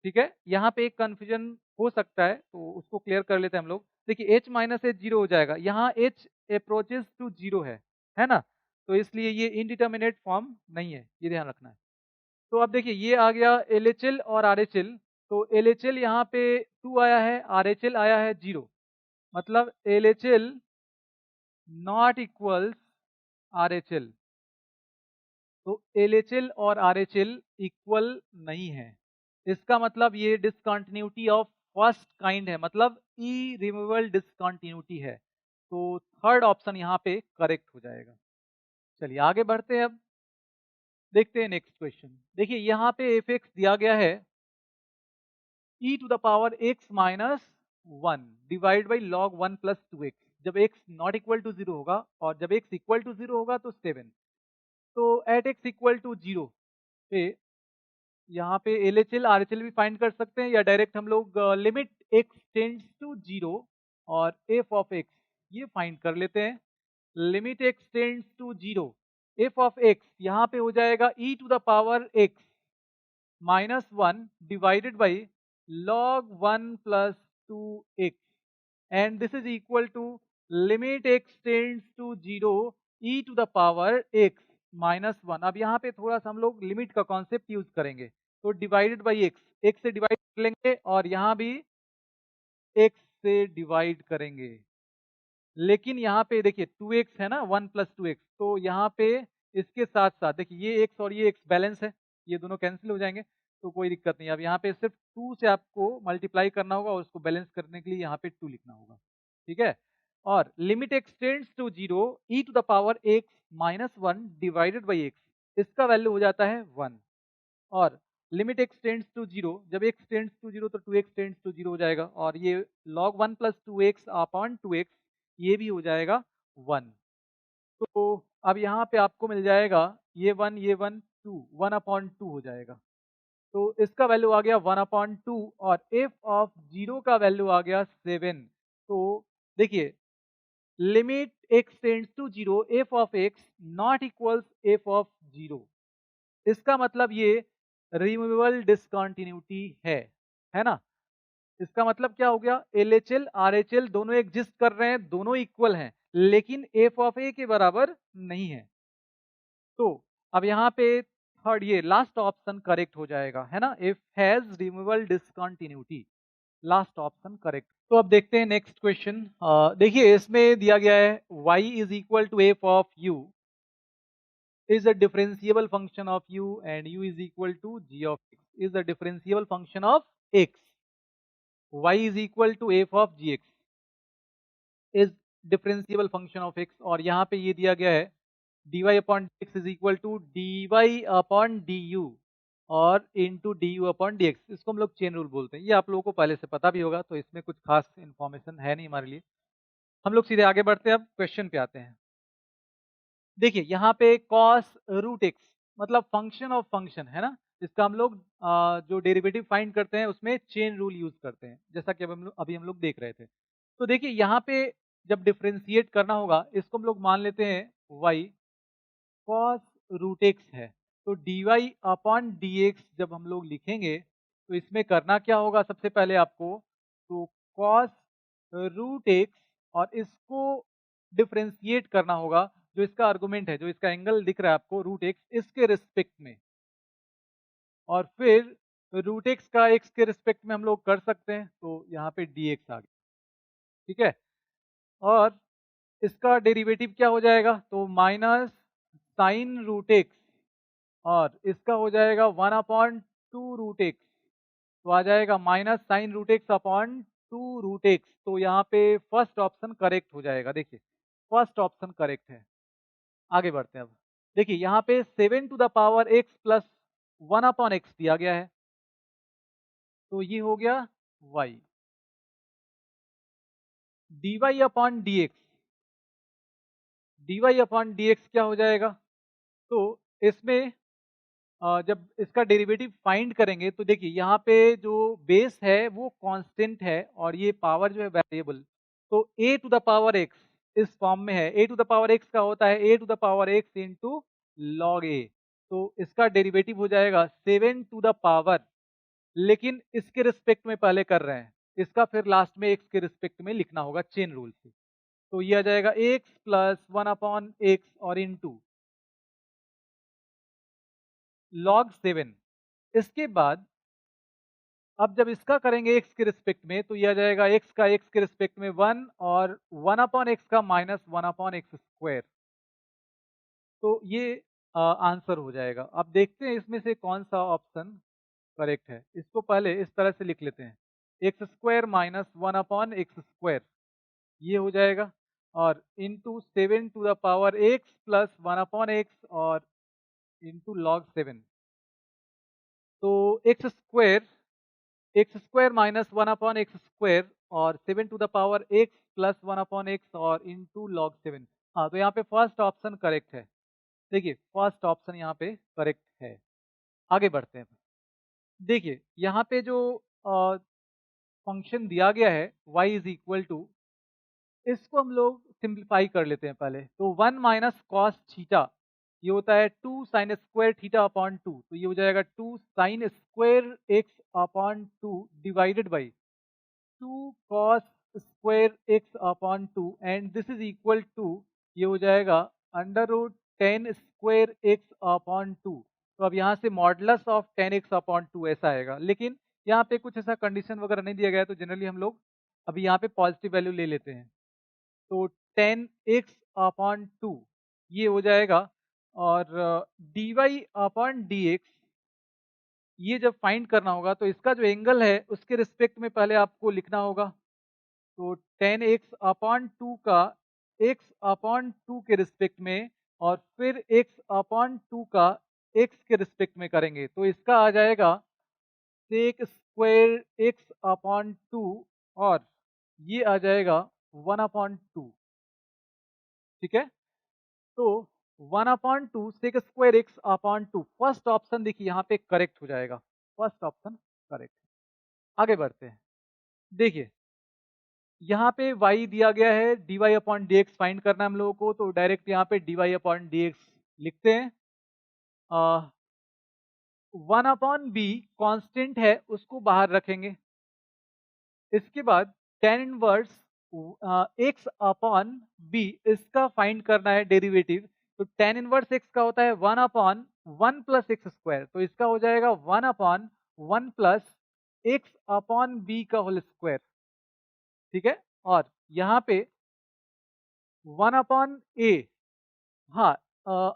ठीक है, यहाँ पे एक कंफ्यूजन हो सकता है तो उसको क्लियर कर लेते हैं हम लोग। देखिए h माइनस h 0 हो जाएगा, यहाँ h अप्रोचेस टू 0 है ना, तो इसलिए ये इनडिटर्मिनेट फॉर्म नहीं है, ये ध्यान रखना है। तो अब देखिए ये आ गया LHL और RHL, तो LHL यहाँ पे 2 आया है, RHL आया है 0, मतलब LHL नॉट इक्वल्स RHL, तो LHL और RHL इक्वल नहीं है। इसका मतलब ये डिसकंटिन्यूटी ऑफ फर्स्ट काइंड है, मतलब इरिमूवेबल डिसकंटिन्यूटी है, तो थर्ड ऑप्शन यहाँ पे करेक्ट हो जाएगा। चलिए आगे बढ़ते हैं, अब देखते हैं नेक्स्ट क्वेश्चन। देखिए यहाँ पे एफ एक्स दिया गया है e to the power x minus 1 divide by log 1 plus 2x, जब x नॉट इक्वल टू 0 होगा और जब x इक्वल टू 0 होगा तो 7। तो एट x इक्वल टू 0 पे यहाँ पे LHL RHL भी फाइंड कर सकते हैं, या डायरेक्ट हम लोग लिमिट x टेंड्स टू 0 और f ऑफ x ये फाइंड कर लेते हैं। Limit x tends to 0 f of x यहाँ पे हो जाएगा e to the power x minus 1 divided by log 1 plus 2x, and this is equal to limit x tends to 0 e to the power x minus 1। अब यहाँ पे थोड़ा सा हम लोग लिमिट का कॉन्सेप्ट यूज करेंगे, तो डिवाइडेड बाई x से डिवाइड कर लेंगे और यहाँ भी x से डिवाइड करेंगे, लेकिन यहाँ पे देखिए 2x है ना, 1 प्लस 2x, तो यहाँ पे इसके साथ साथ देखिए ये x और ये x बैलेंस है, ये दोनों कैंसिल हो जाएंगे, तो कोई दिक्कत नहीं। अब यहाँ पे सिर्फ 2 से आपको मल्टीप्लाई करना होगा और उसको बैलेंस करने के लिए यहाँ पे 2 लिखना होगा, ठीक है। और limit x tends to 0 e to the power x minus 1 divided by x, इसका वैल्यू हो जाता है 1, और लिमिट x टेंड्स टू 0, जब x टेंड्स टू 0 तो 2x टेंड्स टू 0 हो जाएगा, और ये log 1 plus 2x upon 2x ये भी हो जाएगा 1। तो अब यहाँ पे आपको मिल जाएगा ये 1 ये 1 2, 1 अपॉन 2 हो जाएगा, तो इसका वैल्यू आ गया 1 अपॉन 2, और f ऑफ 0 का वैल्यू आ गया 7। तो देखिए limit x tends to 0 f of x not equals f of 0, इसका मतलब ये रिमूवेबल डिसकंटिन्यूटी है ना। इसका मतलब क्या हो गया, LHL RHL दोनों एग्जिस्ट कर रहे हैं, दोनों इक्वल हैं, लेकिन f ऑफ a के बराबर नहीं है। तो अब यहाँ पे थर्ड ये लास्ट ऑप्शन करेक्ट हो जाएगा, है ना, if has removal discontinuity, last option correct. तो अब देखते हैं नेक्स्ट क्वेश्चन। देखिए इसमें दिया गया है y is equal to f of u is a differentiable function of u and u is equal to g of x is a differentiable function of x, y is equal to f of gx is differentiable function of x, और यहाँ पे ये दिया गया है dy upon dx is equal to dy upon du और into du upon dx, इसको हम लोग चेन रूल बोलते हैं। ये आप लोगों को पहले से पता भी होगा, तो इसमें कुछ खास इन्फॉर्मेशन है नहीं हमारे लिए। हम लोग सीधे आगे बढ़ते हैं, अब क्वेश्चन पे आते हैं। देखिए यहाँ पे cos रूट x मतलब फंक्शन ऑफ फंक्शन, है ना, जिसका हम लोग जो डेरिवेटिव फाइंड करते हैं उसमें चेन रूल यूज करते हैं, जैसा कि अभी हम लोग देख रहे थे। तो देखिए यहाँ पे जब डिफरेंशिएट करना होगा, इसको हम लोग मान लेते हैं y cos रूट x है, तो dy अपॉन dx जब हम लोग लिखेंगे तो इसमें करना क्या होगा, सबसे पहले आपको तो cos रूट x और इसको डिफरेंशिएट करना होगा, जो इसका आर्गुमेंट है, जो इसका एंगल दिख रहा है आपको रूट x, इसके रिस्पेक्ट में, और फिर रूट x का x के रिस्पेक्ट में हम लोग कर सकते हैं, तो यहाँ पे dx आ गया, ठीक है। और इसका डेरिवेटिव क्या हो जाएगा, तो माइनस साइन रूट x और इसका हो जाएगा 1/2 रूट x, तो आ जाएगा minus sine root x upon 2 root x। तो यहाँ पे फर्स्ट ऑप्शन करेक्ट हो जाएगा, देखिए फर्स्ट ऑप्शन करेक्ट है। आगे बढ़ते हैं अब। देखिए यहाँ पे 7 to the power x plus 1/x दिया गया है, तो ये हो गया y dy upon dx, dy upon dx क्या हो जाएगा, तो इसमें जब इसका डेरिवेटिव फाइंड करेंगे तो देखिए यहाँ पे जो बेस है वो कांस्टेंट है और ये पावर जो है वेरिएबल, तो a to the power x इस फॉर्म में है। a to the power x का होता है a to the power x into log a, तो इसका डेरिवेटिव हो जाएगा 7 टू द पावर, लेकिन इसके रिस्पेक्ट में पहले कर रहे हैं, इसका फिर लास्ट में x के रिस्पेक्ट में लिखना होगा चेन रूल से, तो ये आ जाएगा x प्लस 1/x और इंटू लॉग 7। इसके बाद अब जब इसका करेंगे x के रिस्पेक्ट में, तो यह आ जाएगा x का x के रिस्पेक्ट में 1 और 1/x का माइनस 1/x स्क्वायर, तो ये आंसर हो जाएगा। अब देखते हैं इसमें से कौन सा ऑप्शन करेक्ट है। इसको पहले इस तरह से लिख लेते हैं, x square minus 1/x square, ये हो जाएगा, और into 7 to the power x plus 1/x और इंटू लॉग 7, तो x square minus 1/x square और 7 to the power x plus 1/x और इंटू लॉग 7। हाँ, तो यहाँ पे फर्स्ट ऑप्शन करेक्ट है, देखिए फर्स्ट ऑप्शन यहाँ पे करेक्ट है। आगे बढ़ते हैं। देखिए यहाँ पे जो फंक्शन दिया गया है y इज इक्वल टू, इसको हम लोग सिंप्लीफाई कर लेते हैं पहले, तो 1 माइनस कॉस थीटा, ये होता है 2 साइन स्क्वायर थीटा अपॉन 2, तो ये हो जाएगा 2 sine square x upon 2 divided by 2 cos square x upon 2 and this is equal to, ये हो जाएगा under root 10 square x upon 2। तो अब यहाँ से मॉडुलस ऑफ 10x अपॉन 2 ऐसा आएगा, लेकिन यहाँ पे कुछ ऐसा कंडीशन वगैरह नहीं दिया गया है, तो जनरली हम लोग अभी यहाँ पे पॉजिटिव वैल्यू ले लेते हैं, तो 10x अपॉन 2 ये हो जाएगा, और dy अपॉन dx ये जब फाइंड करना होगा तो इसका जो एंगल है उसके रिस्पेक्ट में पहले आपको लिखना होगा, तो 10x अपॉन 2 का x अपॉन 2 के रिस्पेक्ट में और फिर x अपॉन 2 का x के रिस्पेक्ट में करेंगे, तो इसका आ जाएगा सेक स्क्वायर x अपॉन 2 और ये आ जाएगा 1/2, ठीक है। तो 1/2 sec square x upon 2, first option देखिए यहाँ पे करेक्ट हो जाएगा, फर्स्ट ऑप्शन करेक्ट। आगे बढ़ते हैं। देखिए यहाँ पे y दिया गया है, dy upon D x find करना है हम लोगों को, तो डायरेक्ट यहाँ पे dy अपॉन डी एक्स लिखते हैं। 1/b कांस्टेंट है, उसको बाहर रखेंगे। इसके बाद tan inverse x upon b, इसका फाइंड करना है डेरिवेटिव, तो tan इनवर्स x का होता है 1/1 प्लस एक्स स्क्वायर, तो इसका हो जाएगा 1/1 प्लस एक्स अपॉन बी का होल स्क्वायर, ठीक है। और यहाँ पे 1/a, हाँ,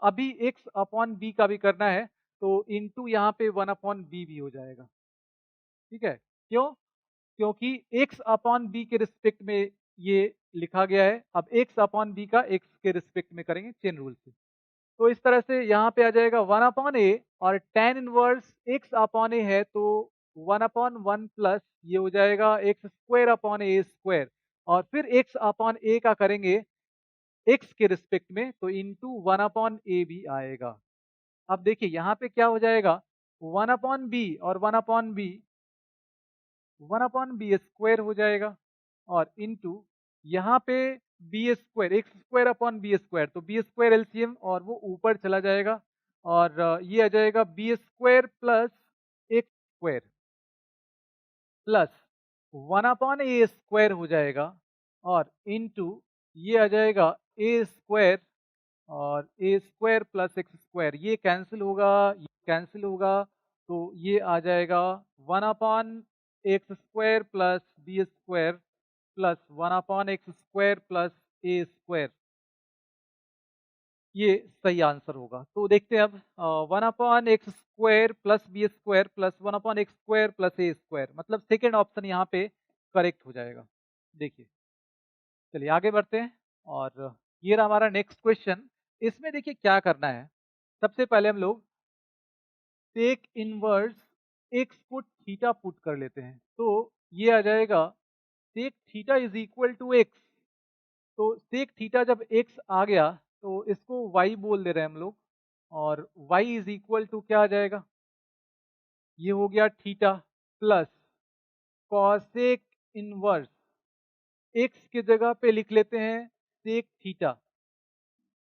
अभी एक्स अपॉन बी का भी करना है, तो इंटू यहाँ पे 1/b भी हो जाएगा, ठीक है। क्यों? क्योंकि x अपॉन बी के रिस्पेक्ट में ये लिखा गया है। अब x अपॉन बी का x के रिस्पेक्ट में करेंगे चेन रूल से, तो इस तरह से यहाँ पे आ जाएगा 1/a, और tan inverse x upon a है तो 1/1 प्लस ये हो जाएगा एक्स स्क्वायर अपॉन ए स्क्वायर, और फिर x अपॉन a का करेंगे x के रिस्पेक्ट में, तो इंटू 1/a भी आएगा। अब देखिए यहाँ पे क्या हो जाएगा, 1/b और 1/b स्क्वायर हो जाएगा, और इंटू यहाँ पे b square, x square upon b square, तो बी स्क्वायर एलसीएम और वो ऊपर चला जाएगा, और ये आ जाएगा b square plus x square plus 1/a square हो जाएगा, और इंटू ये आ जाएगा ए स्क्वायर, और A square plus x square, ये कैंसिल होगा, ये कैंसिल होगा, तो ये आ जाएगा 1/एक्स square plus B square plus 1/एक्स स्क्वायर प्लस ए स्क्वायर, ये सही आंसर होगा। तो देखते हैं अब 1/एक्स square plus B square plus 1/एक्स स्क्वायर प्लस ए स्क्वायर, मतलब सेकेंड ऑप्शन यहाँ पे करेक्ट हो जाएगा। देखिए, चलिए आगे बढ़ते हैं, और ये रहा हमारा नेक्स्ट क्वेश्चन। इसमें देखिए क्या करना है, सबसे पहले हम लोग सेक इनवर्स एक्स को थीटा पुट कर लेते हैं, तो ये आ जाएगा sec theta is equal to x. तो सेक थीटा जब एक्स आ गया तो इसको वाई बोल दे रहे हैं हम लोग, और वाई इज इक्वल टू क्या आ जाएगा, ये हो गया theta plus cosec inverse x की जगह पे लिख लेते हैं सेक थीटा,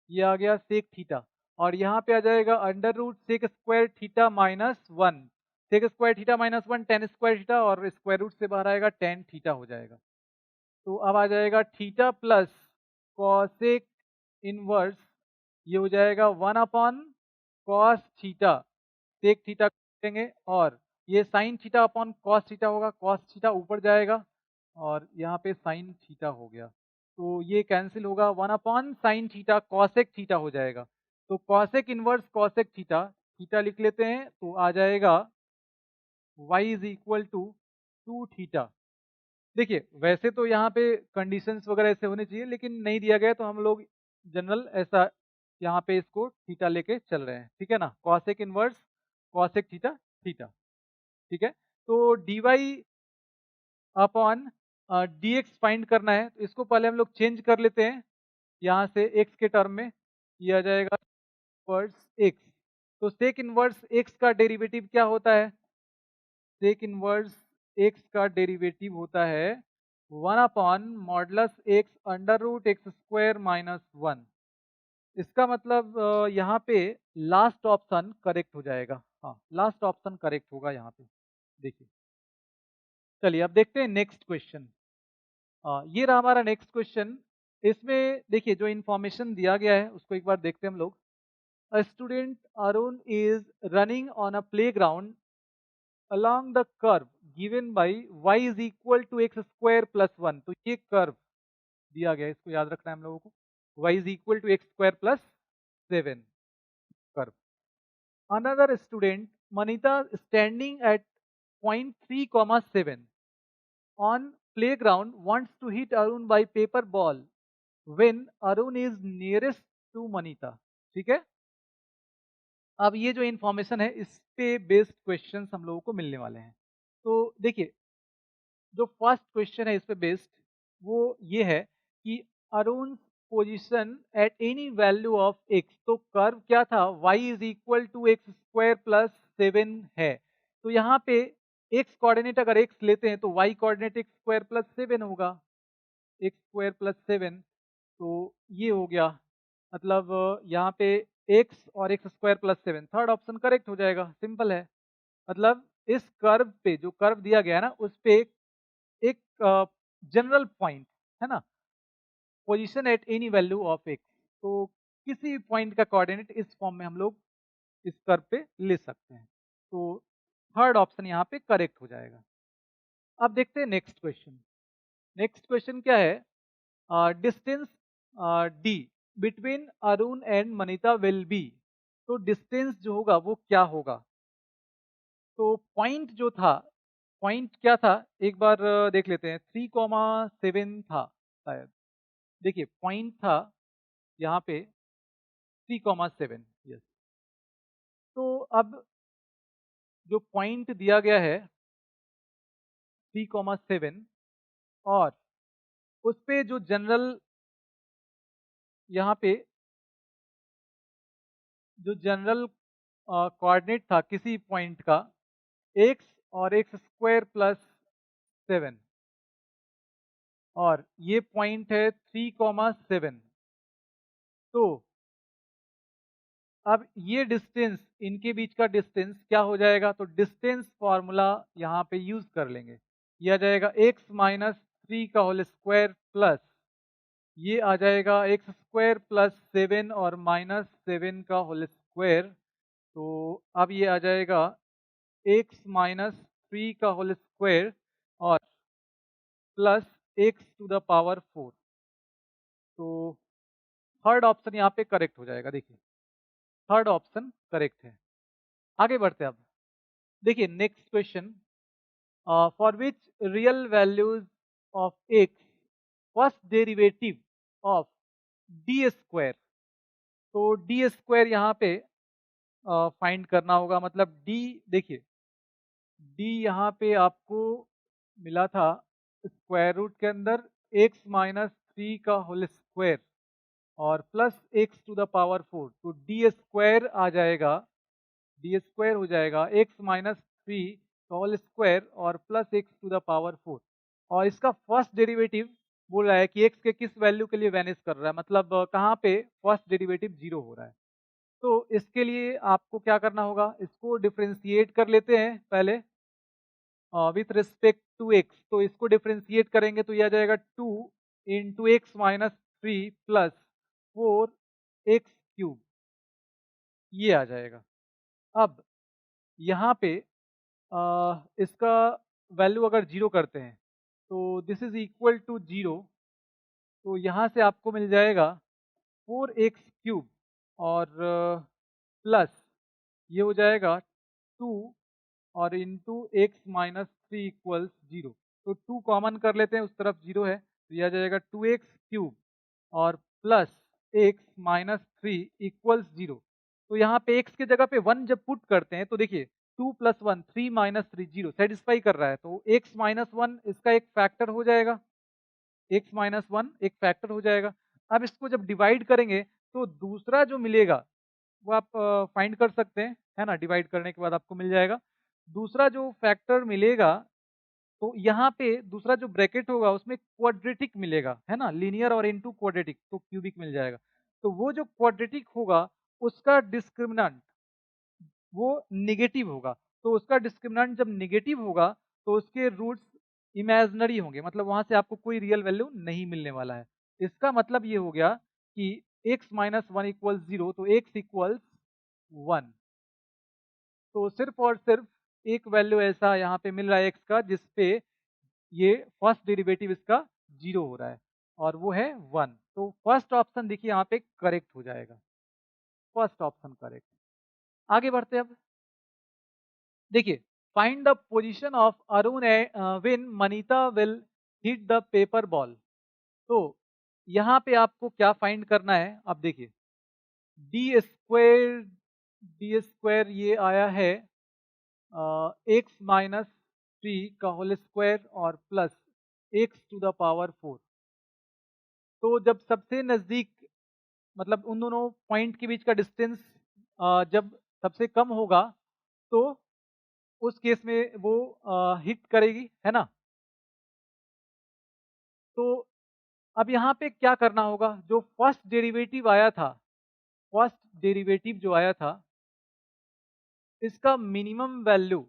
ये आ गया सेक थीटा, और यहाँ पे आ जाएगा under root sec square theta minus 1, sec square theta minus 1 tan square theta, और स्क्वायर रूट से बाहर आएगा टेन थीटा हो जाएगा। तो अब आ जाएगा थीटा प्लस कॉसेक इनवर्स, ये हो जाएगा 1 कॉस थीटा, सेक थीटा करेंगे, और ये sine theta upon cos theta होगा, कॉस थीटा ऊपर जाएगा, और यहाँ पे साइन थीटा हो गया, तो ये कैंसिल होगा, 1/साइन थीटा कॉसेक थीटा हो जाएगा। तो cosec inverse cosec theta, theta लिख लेते हैं, तो आ जाएगा y is equal to 2 theta. देखिए वैसे तो यहाँ पे कंडीशंस वगैरह ऐसे होने चाहिए, लेकिन नहीं दिया गया तो हम लोग जनरल ऐसा यहाँ पे इसको थीटा लेके चल रहे हैं, ठीक है ना, cosec inverse cosec theta theta, ठीक है। तो dy अपॉन dx फाइंड करना है, तो इसको पहले हम लोग चेंज कर लेते हैं यहाँ से x के टर्म में, ये आ जाएगा इनवर्स x। तो सेक इनवर्स x का डेरिवेटिव क्या होता है, सेक इनवर्स x का डेरिवेटिव होता है 1/मॉडुलस x under root x square minus 1। इसका मतलब यहाँ पे लास्ट ऑप्शन करेक्ट हो जाएगा, हाँ लास्ट ऑप्शन करेक्ट होगा यहाँ पे। देखिए, चलिए अब देखते हैं नेक्स्ट क्वेश्चन। ये रहा हमारा नेक्स्ट क्वेश्चन। इसमें देखिए जो इन्फॉर्मेशन दिया गया है उसको एक बार देखते हैं हम लोग। A student Arun is running on a playground along the curve given by y is equal to x square plus 1। तो ये कर्व दिया गया है, इसको याद रखना है हम लोगों को, y is equal to x square plus 7 curve. Another student, Manita, standing at point 3, 7 on playground wants to hit Arun by paper ball when Arun is nearest to Manita। ठीक है, अब ये जो इन्फॉर्मेशन है इस पे बेस्ड क्वेश्चंस हम लोगों को मिलने वाले हैं। तो देखिए जो फर्स्ट क्वेश्चन है इस पे बेस्ड, वो ये है कि अरुण position at any value of x, तो कर्व क्या था, y is equal to x square plus 7 है। तो यहाँ पे एक्स कोऑर्डिनेट अगर एक्स लेते हैं तो y coordinate x square plus 7 होगा, एक्स स्क्वायर प्लस 7, तो ये हो गया, मतलब यहाँ पे एक्स और x square plus 7, third option correct हो जाएगा, सिंपल है। मतलब इस कर्व पे जो कर्व दिया गया है ना उस पे एक जनरल पॉइंट है ना, position at any value of x, तो किसी पॉइंट का कोऑर्डिनेट इस फॉर्म में हम लोग इस कर्व पे ले सकते हैं। तो थर्ड ऑप्शन यहाँ पे करेक्ट हो जाएगा। अब देखते हैं नेक्स्ट क्वेश्चन। नेक्स्ट क्वेश्चन क्या है? Distance D between Arun and Manita will be. तो डिस्टेंस जो होगा वो क्या होगा? तो पॉइंट जो था, पॉइंट क्या था एक बार देख लेते हैं। 3,7 था शायद। देखिए पॉइंट था यहाँ पे 3,7। यस। तो अब जो पॉइंट दिया गया है 3,7 और उस पे जो जनरल यहाँ पे जो जनरल कोऑर्डिनेट था किसी पॉइंट का x और x स्क्वायर प्लस 7 और ये पॉइंट है 3,7। तो अब ये डिस्टेंस, इनके बीच का डिस्टेंस क्या हो जाएगा? तो डिस्टेंस फॉर्मूला यहाँ पे यूज कर लेंगे। ये आ जाएगा x माइनस 3 का होल स्क्वायर प्लस ये आ जाएगा एक्स स्क्वायर प्लस 7 और माइनस 7 का होल स्क्वायर। तो अब ये आ जाएगा x माइनस 3 का होल स्क्वायर और plus x to the power 4। तो थर्ड ऑप्शन यहाँ पे करेक्ट हो जाएगा। देखिए थर्ड ऑप्शन करेक्ट है। आगे बढ़ते हैं अब। देखिए next question, for which real values of x first derivative of D square. तो डी स्क्वायर यहाँ पे फाइंड करना होगा। मतलब डी, देखिए डी यहाँ पे आपको मिला था स्क्वायर रूट के अंदर x माइनस 3 का होल स्क्वायर और plus x to the power 4। तो डी स्क्वायर आ जाएगा, डी स्क्वायर हो जाएगा x माइनस 3 का होल स्क्वायर और plus x to the power 4। और इसका फर्स्ट डेरिवेटिव बोल रहा है कि x के किस वैल्यू के लिए वैनिश कर रहा है, मतलब कहाँ पे फर्स्ट डेरिवेटिव जीरो हो रहा है। तो इसके लिए आपको क्या करना होगा, इसको डिफ्रेंशिएट कर लेते हैं पहले विथ रिस्पेक्ट टू x। तो इसको डिफ्रेंशिएट करेंगे तो यह आ जाएगा 2 into x minus 3 plus 4 x cube, ये आ जाएगा। अब यहाँ पे इसका वैल्यू अगर जीरो करते हैं तो this is equal to zero. तो यहाँ से आपको मिल जाएगा 4x क्यूब और प्लस ये हो जाएगा 2 और into x minus 3 equals zero. तो 2 कॉमन कर लेते हैं, उस तरफ जीरो है तो यह आ जाएगा 2x क्यूब और plus x minus 3 equals zero. तो यहाँ पे x के जगह पे 1 जब पुट करते हैं तो देखिए 2 प्लस 1 3 माइनस 3 जीरो सेटिस्फाई कर रहा है। तो x माइनस 1 इसका एक फैक्टर हो जाएगा, x माइनस 1 एक फैक्टर हो जाएगा। अब इसको जब डिवाइड करेंगे तो दूसरा जो मिलेगा वो आप फाइंड कर सकते हैं, है ना। डिवाइड करने के बाद आपको मिल जाएगा दूसरा जो फैक्टर मिलेगा। तो यहाँ पे दूसरा जो ब्रैकेट होगा उसमें क्वाड्रेटिक मिलेगा, है ना, लीनियर और इनटू क्वाड्रेटिक, तो क्यूबिक मिल जाएगा। तो वो जो क्वाड्रेटिक होगा उसका डिस्क्रिमिनेंट वो निगेटिव होगा। तो उसका डिस्क्रिमिनेंट जब निगेटिव होगा तो उसके रूट्स इमेजिनरी होंगे, मतलब वहां से आपको कोई रियल वैल्यू नहीं मिलने वाला है। इसका मतलब ये हो गया कि x माइनस 1 इक्वल्स जीरो, तो x इक्वल्स 1। तो सिर्फ और सिर्फ एक वैल्यू ऐसा यहाँ पे मिल रहा है x का जिसपे ये फर्स्ट डेरिवेटिव इसका जीरो हो रहा है और वो है 1। तो फर्स्ट ऑप्शन देखिए यहाँ पे करेक्ट हो जाएगा, फर्स्ट ऑप्शन करेक्ट। आगे बढ़ते हैं अब। देखिए find the position of Arun when Manita will hit the paper ball. तो यहाँ पे आपको क्या फाइंड करना है, अब देखिए डी स्क्वायर ये आया है एक्स माइनस 3 का होल स्क्वायर और plus x to the power 4। तो जब सबसे नजदीक, मतलब उन दोनों पॉइंट के बीच का डिस्टेंस जब सबसे कम होगा तो उस केस में वो हिट करेगी, है ना। तो अब यहाँ पे क्या करना होगा, जो फर्स्ट डेरिवेटिव आया था, फर्स्ट डेरिवेटिव जो आया था इसका मिनिमम वैल्यू,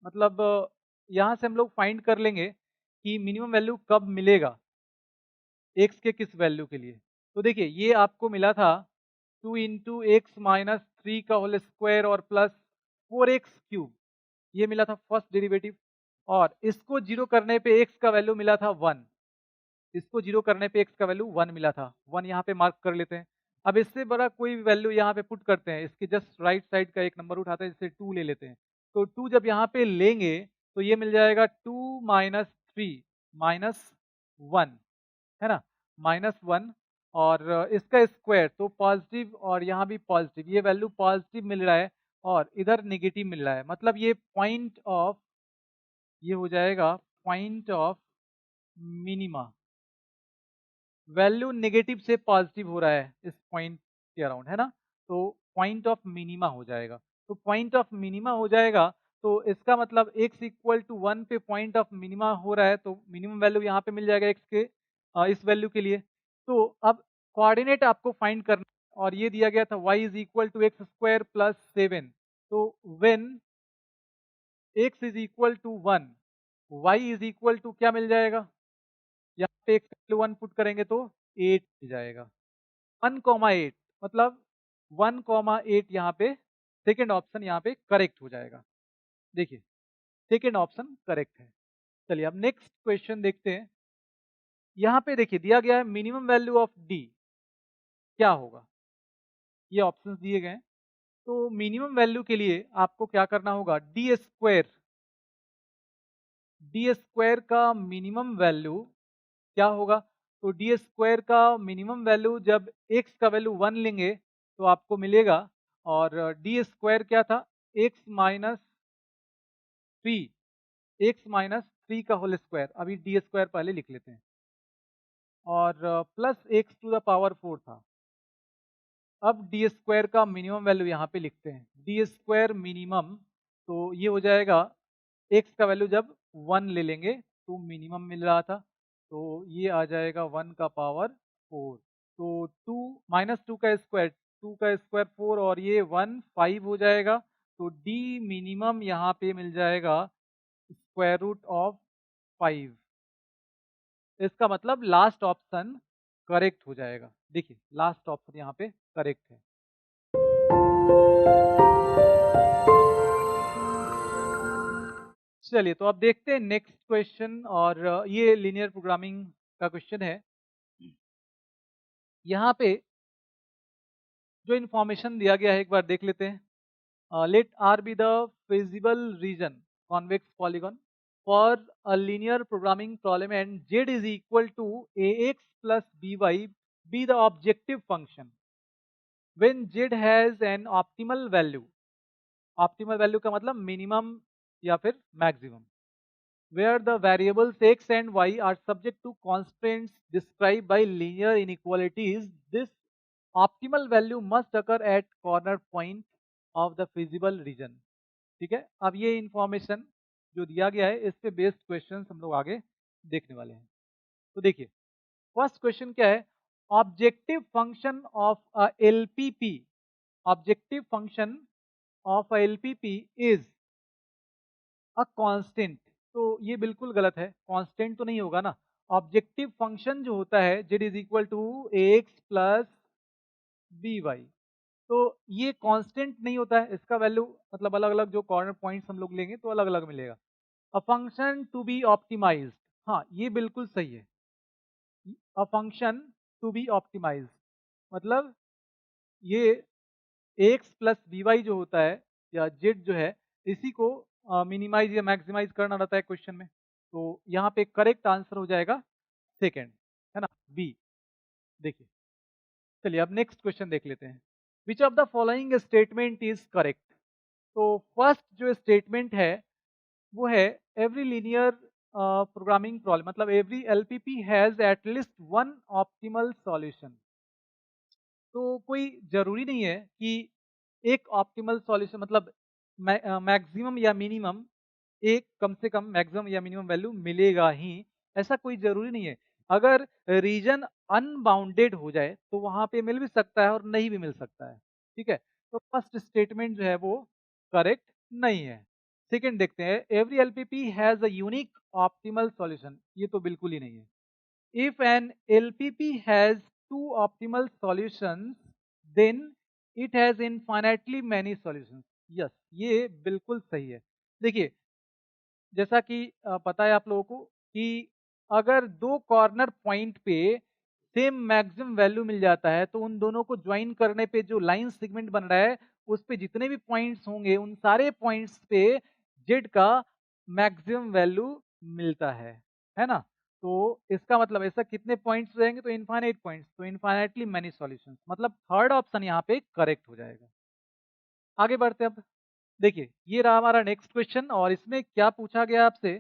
मतलब यहाँ से हम लोग फाइंड कर लेंगे कि मिनिमम वैल्यू कब मिलेगा एक्स के किस वैल्यू के लिए। तो देखिए ये आपको मिला था 2 इंटू एक्स माइनस 3 का होल स्क्वायर और प्लस 4x³ ये मिला था फर्स्ट डेरिवेटिव। और इसको जीरो करने पे x का वैल्यू मिला था 1, इसको जीरो करने पे x का वैल्यू 1 मिला था, 1 यहाँ पे मार्क कर लेते हैं। अब इससे बड़ा कोई वैल्यू यहाँ पे पुट करते हैं, इसके जस्ट राइट साइड का एक नंबर उठाते हैं, जैसे 2 ले लेते हैं। तो 2 जब यहाँ पे लेंगे तो ये मिल जाएगा 2 माइनस 3 माइनस 1, है ना, -1 और इसका स्क्वायर तो पॉजिटिव और यहाँ भी पॉजिटिव, ये वैल्यू पॉजिटिव मिल रहा है और इधर नेगेटिव मिल रहा है, मतलब ये पॉइंट ऑफ, ये हो जाएगा point of minima. Value negative से पॉजिटिव हो रहा है इस पॉइंट के अराउंड, है ना, तो पॉइंट ऑफ मिनिमा हो जाएगा। तो पॉइंट ऑफ मिनिमा हो जाएगा तो इसका मतलब x इक्वल टू 1 पे पॉइंट ऑफ मिनिमा हो रहा है, तो मिनिमम वैल्यू यहाँ पे मिल जाएगा x के इस वैल्यू के लिए। तो अब कोऑर्डिनेट आपको फाइंड करना है और ये दिया गया था y is equal to x square plus 7। तो when x is equal to 1 y is equal to क्या मिल जाएगा, यहाँ पे x वैल्यू 1 पुट करेंगे तो 8 मिल जाएगा। 1,8 मतलब 1,8 यहाँ पे सेकेंड ऑप्शन यहाँ पे करेक्ट हो जाएगा। देखिए सेकेंड ऑप्शन करेक्ट है। चलिए अब नेक्स्ट क्वेश्चन देखते हैं। यहाँ पे देखिए दिया गया है मिनिमम वैल्यू ऑफ डी क्या होगा, ये ऑप्शंस दिए गए हैं। तो मिनिमम वैल्यू के लिए आपको क्या करना होगा, डी स्क्वायर का मिनिमम वैल्यू क्या होगा, तो डी स्क्वायर का मिनिमम वैल्यू जब x का वैल्यू 1 लेंगे तो आपको मिलेगा, और डी स्क्वायर क्या था, एक्स माइनस थ्री का होल स्क्वायर, अभी डी स्क्वायर पहले लिख लेते हैं, और plus x to the power 4 था। अब डी स्क्वायर का मिनिमम वैल्यू यहाँ पे लिखते हैं, डी स्क्वायर मिनिमम, तो ये हो जाएगा एक्स का वैल्यू जब 1 ले लेंगे तो मिनिमम मिल रहा था, तो ये आ जाएगा 1 का पावर 4, तो 2 का स्क्वायर, 2 का स्क्वायर 4 और ये 1 5 हो जाएगा, तो डी मिनिमम यहाँ पे मिल जाएगा स्क्वायर रूट ऑफ 5। इसका मतलब लास्ट ऑप्शन करेक्ट हो जाएगा। देखिए लास्ट ऑप्शन यहाँ पे करेक्ट है। चलिए तो अब देखते हैं नेक्स्ट क्वेश्चन, और ये लीनियर प्रोग्रामिंग का क्वेश्चन है। यहाँ पे जो इन्फॉर्मेशन दिया गया है एक बार देख लेते हैं। Let R be the feasible region convex polygon for a linear programming problem and Z is equal to a x plus b y be the objective function when Z has an optimal value. Optimal value का मतलब मिनिमम या फिर maximum, where the variables x and y are subject to constraints described by linear inequalities. This optimal value must occur at corner point of the feasible region. ठीक है, अब ये इंफॉर्मेशन जो दिया गया है इस पे बेस्ड क्वेश्चंस हम लोग आगे देखने वाले हैं। तो देखिए फर्स्ट क्वेश्चन क्या है, objective function of a LPP, objective function of a LPP is a constant. तो ये बिल्कुल गलत है, कांस्टेंट तो नहीं होगा ना। ऑब्जेक्टिव फंक्शन जो होता है Z is equal to x plus b y, तो ये कांस्टेंट नहीं होता है, इसका वैल्यू मतलब अलग अलग जो कॉर्नर पॉइंट्स हम लोग लेंगे तो अलग अलग मिलेगा। A function to be optimized, हाँ ये बिल्कुल सही है। A function to be optimized मतलब ये एक्स प्लस बी वाई जो होता है या जेड जो है, इसी को मिनिमाइज या मैक्सिमाइज करना रहता है क्वेश्चन में। तो यहाँ पे करेक्ट आंसर हो जाएगा सेकेंड, है ना, बी। देखिए चलिए अब नेक्स्ट क्वेश्चन देख लेते हैं। Which of the following statement is correct. तो फर्स्ट जो स्टेटमेंट है वो है एवरी लीनियर प्रोग्रामिंग प्रॉब्लम, मतलब every LPP has at least one optimal solution. तो कोई जरूरी नहीं है कि एक ऑप्टिमल सॉल्यूशन मतलब मैक्सिमम या मिनिमम एक कम से कम मैक्सिमम या मिनिमम वैल्यू मिलेगा ही, ऐसा कोई जरूरी नहीं है। अगर रीजन अनबाउंडेड हो जाए तो वहां पे मिल भी सकता है और नहीं भी मिल सकता है, ठीक है। तो फर्स्ट स्टेटमेंट जो है वो करेक्ट नहीं है। सेकंड देखते हैं, every LPP has a unique optimal solution, ये तो बिल्कुल ही नहीं है। If an LPP has two optimal solutions then it has infinitely many solutions. Yes, ये बिल्कुल सही है। देखिए, जैसा कि पता है आप लोगों को कि अगर दो कॉर्नर पॉइंट पे सेम मैक्सिमम वैल्यू मिल जाता है तो उन दोनों को ज्वाइन करने पे जो लाइन सेगमेंट बन रहा है उस पे जितने भी पॉइंट्स होंगे उन सारे पॉइंट्स पे जेड का मैक्सिमम वैल्यू मिलता है ना। तो इसका मतलब ऐसा कितने पॉइंट्स रहेंगे, तो इनफाइनाइट पॉइंट्स, तो इनफाइनाइटली मैनी सॉल्यूशंस, मतलब थर्ड ऑप्शन यहाँ पे करेक्ट हो जाएगा। आगे बढ़ते हैं अब। देखिए, ये रहा हमारा नेक्स्ट क्वेश्चन और इसमें क्या पूछा गया आपसे,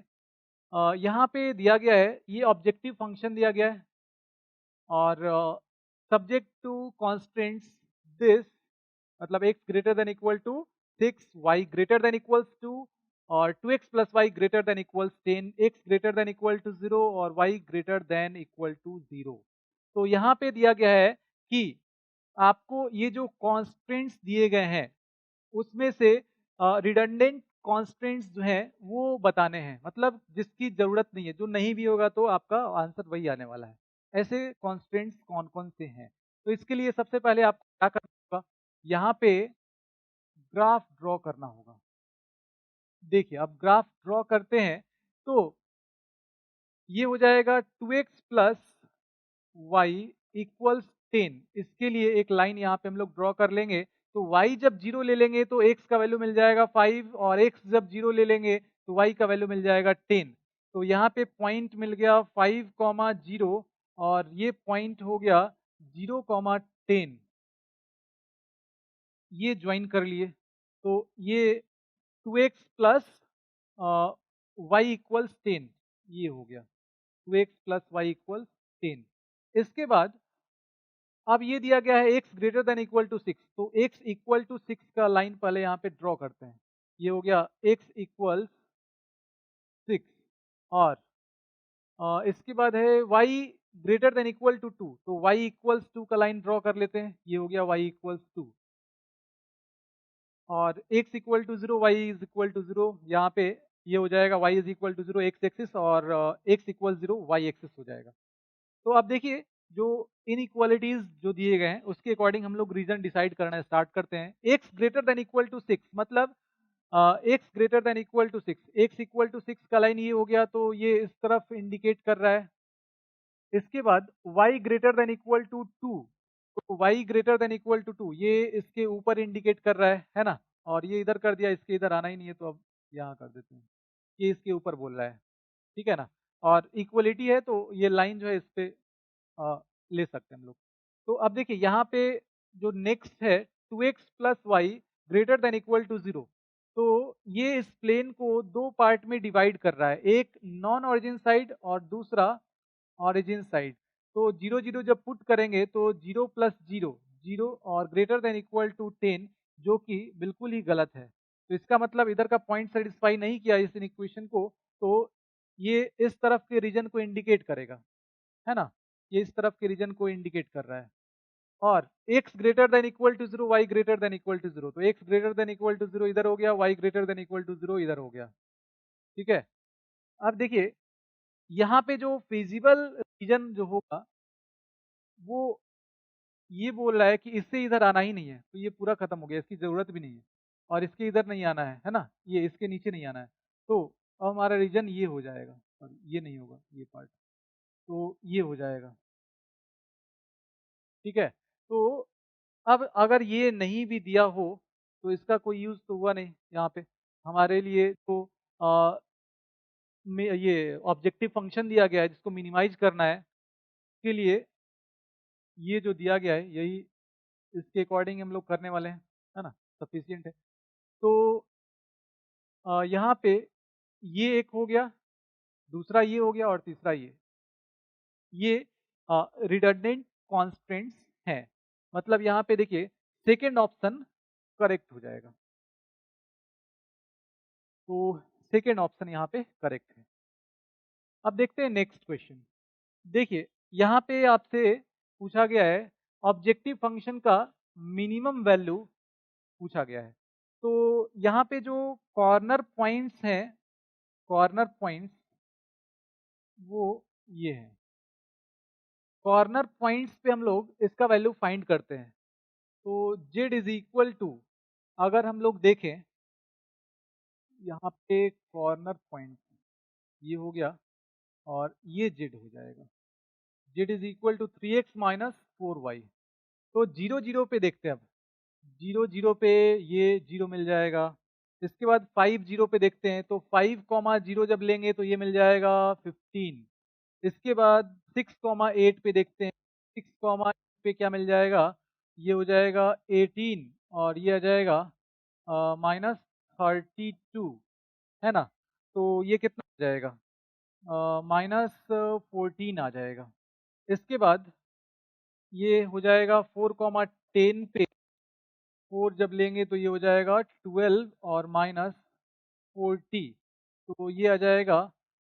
यहाँ पे दिया गया है, ये ऑब्जेक्टिव फंक्शन दिया गया है और सब्जेक्ट टू कॉन्स्टेंट्स दिस, मतलब x greater than equal to 6, y greater than equals to, और 2x plus y greater than equals 10, x greater than equal to 0 और y greater than equal to 0। तो यहाँ पे दिया गया है कि आपको ये जो कॉन्स्टेंट्स दिए गए हैं उसमें से रिडंडेंट कॉन्स्टेंट्स जो हैं वो बताने हैं, मतलब जिसकी जरूरत नहीं है, जो नहीं भी होगा तो आपका आंसर वही आने वाला है। ऐसे कॉन्स्टेंट्स कौन कौन से हैं, तो इसके लिए सबसे पहले आपको क्या करना होगा, यहाँ पे ग्राफ ड्रॉ करना होगा। देखिए, अब ग्राफ ड्रॉ करते हैं तो ये हो जाएगा 2x प्लस वाई इक्वल्स 10। इसके लिए एक लाइन यहाँ पे हम लोग ड्रॉ कर लेंगे। तो y जब 0 ले लेंगे तो x का वैल्यू मिल जाएगा 5, और x जब 0 ले लेंगे तो y का वैल्यू मिल जाएगा 10। तो यहाँ पे पॉइंट मिल गया 5, 0 और ये पॉइंट हो गया 0, 10। ये ज्वाइन कर लिए तो ये 2x प्लस वाई इक्वल्स 10 ये हो गया, 2x प्लस वाई इक्वल्स 10। इसके बाद अब ये दिया गया है x greater than equal to 6, तो x इक्वल टू 6 का लाइन पहले यहाँ पे ड्रॉ करते हैं। ये हो गया x इक्वल्स 6, और इसके बाद है y greater than equal to 2, तो y इक्वल्स 2 का लाइन ड्रॉ कर लेते हैं। ये हो गया y इक्वल्स 2, और x equal to 0, y is equal to 0, यहाँ पे ये हो जाएगा y is equal to 0 x axis, और x इक्वल 0 y एक्सिस हो जाएगा। तो अब देखिए, जो इनइक्वालिटीज जो दिए गए हैं उसके अकॉर्डिंग हम लोग रीजन डिसाइड करना स्टार्ट करते हैं। x greater than equal to 6, मतलब x greater than equal to 6, x equal to 6 का लाइन ये हो गया, तो ये इस तरफ इंडिकेट कर रहा है। इसके बाद y greater than equal to 2, तो y greater than equal to 2 ये इसके ऊपर इंडिकेट कर रहा है ना। और ये इधर कर दिया, इसके इधर आना ही नहीं है, तो अब यहाँ कर देते हैं, ये इसके ऊपर बोल रहा है, ठीक है ना। और इक्वलिटी है तो ये लाइन जो है इस पे ले सकते हैं हम लोग। तो अब देखिए यहाँ पे जो नेक्स्ट है 2x plus y greater than equal to 0, तो ये इस प्लेन को दो पार्ट में डिवाइड कर रहा है, एक नॉन ऑरिजिन साइड और दूसरा ऑरिजिन साइड। तो 0 0 जब पुट करेंगे तो 0 प्लस 0 0 और ग्रेटर देन इक्वल टू 10, जो कि बिल्कुल ही गलत है। तो इसका मतलब इधर का पॉइंट सेटिस्फाई नहीं किया इस इक्वेशन को, तो ये इस तरफ के रीजन को इंडिकेट करेगा, है ना। ये इस तरफ के रीजन को इंडिकेट कर रहा है। और x greater than equal to 0, y greater than equal to 0, तो x greater than equal to 0 इधर हो गया, y greater than equal to 0 इधर हो गया, ठीक है। अब देखिए, यहाँ पे जो फिजिबल रीजन जो होगा वो ये बोल रहा है कि इससे इधर आना ही नहीं है, तो ये पूरा खत्म हो गया, इसकी जरूरत भी नहीं है। और इसके इधर नहीं आना है ना, ये इसके नीचे नहीं आना है। तो अब हमारा रीजन ये हो जाएगा, और ये नहीं होगा ये पार्ट, तो ये हो जाएगा, ठीक है। तो अब अगर ये नहीं भी दिया हो तो इसका कोई यूज तो हुआ नहीं यहाँ पे हमारे लिए। तो ये ऑब्जेक्टिव फंक्शन दिया गया है जिसको मिनिमाइज करना है, के लिए ये जो दिया गया है यही इसके अकॉर्डिंग हम लोग करने वाले हैं, है ना, सफिशियंट है। तो यहाँ पे ये एक हो गया, दूसरा ये हो गया, और तीसरा ये रिडंडेंट कॉन्स्टेंट्स हैं। मतलब यहाँ पे देखिए सेकेंड ऑप्शन करेक्ट हो जाएगा, तो सेकेंड ऑप्शन यहाँ पे करेक्ट है। अब देखते हैं नेक्स्ट क्वेश्चन। देखिए, यहाँ पे आपसे पूछा गया है ऑब्जेक्टिव फंक्शन का मिनिमम वैल्यू पूछा गया है। तो यहाँ पे जो कॉर्नर पॉइंट्स हैं, कॉर्नर पॉइंट्स वो ये हैं। कॉर्नर पॉइंट्स पे हम लोग इसका वैल्यू फाइंड करते हैं। तो जेड इज इक्वल टू, अगर हम लोग देखें यहाँ पे कॉर्नर पॉइंट ये हो गया और ये जेड हो जाएगा, z is equal to 3x minus 4y। तो 0 0 पे देखते हैं, अब 0 0 पे ये 0 मिल जाएगा। इसके बाद 5 0 पे देखते हैं, तो 5 0 जब लेंगे तो ये मिल जाएगा 15। इसके बाद 6 8 पे देखते हैं, 6 8 पे क्या मिल जाएगा, ये हो जाएगा 18 और ये आ जाएगा -32, है ना। तो ये कितना आ जाएगा, -14 आ जाएगा। इसके बाद ये हो जाएगा 4 10 पे 4 जब लेंगे तो ये हो जाएगा 12 और -40, तो ये आ जाएगा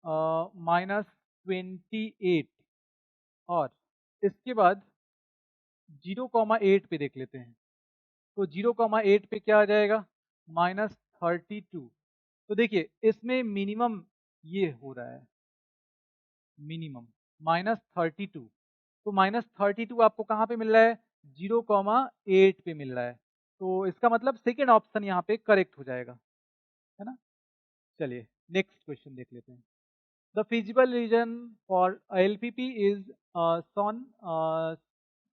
-28। और इसके बाद 0,8 पे देख लेते हैं, तो 0,8 पे क्या आ जाएगा, -32। तो देखिए इसमें मिनिमम ये हो रहा है, मिनिमम -32। तो -32 आपको कहाँ पे मिल रहा है, 0,8 पे मिल रहा है। तो इसका मतलब सेकेंड ऑप्शन यहाँ पे करेक्ट हो जाएगा, है ना। चलिए नेक्स्ट क्वेश्चन देख लेते हैं। The feasible reason for LPP is shown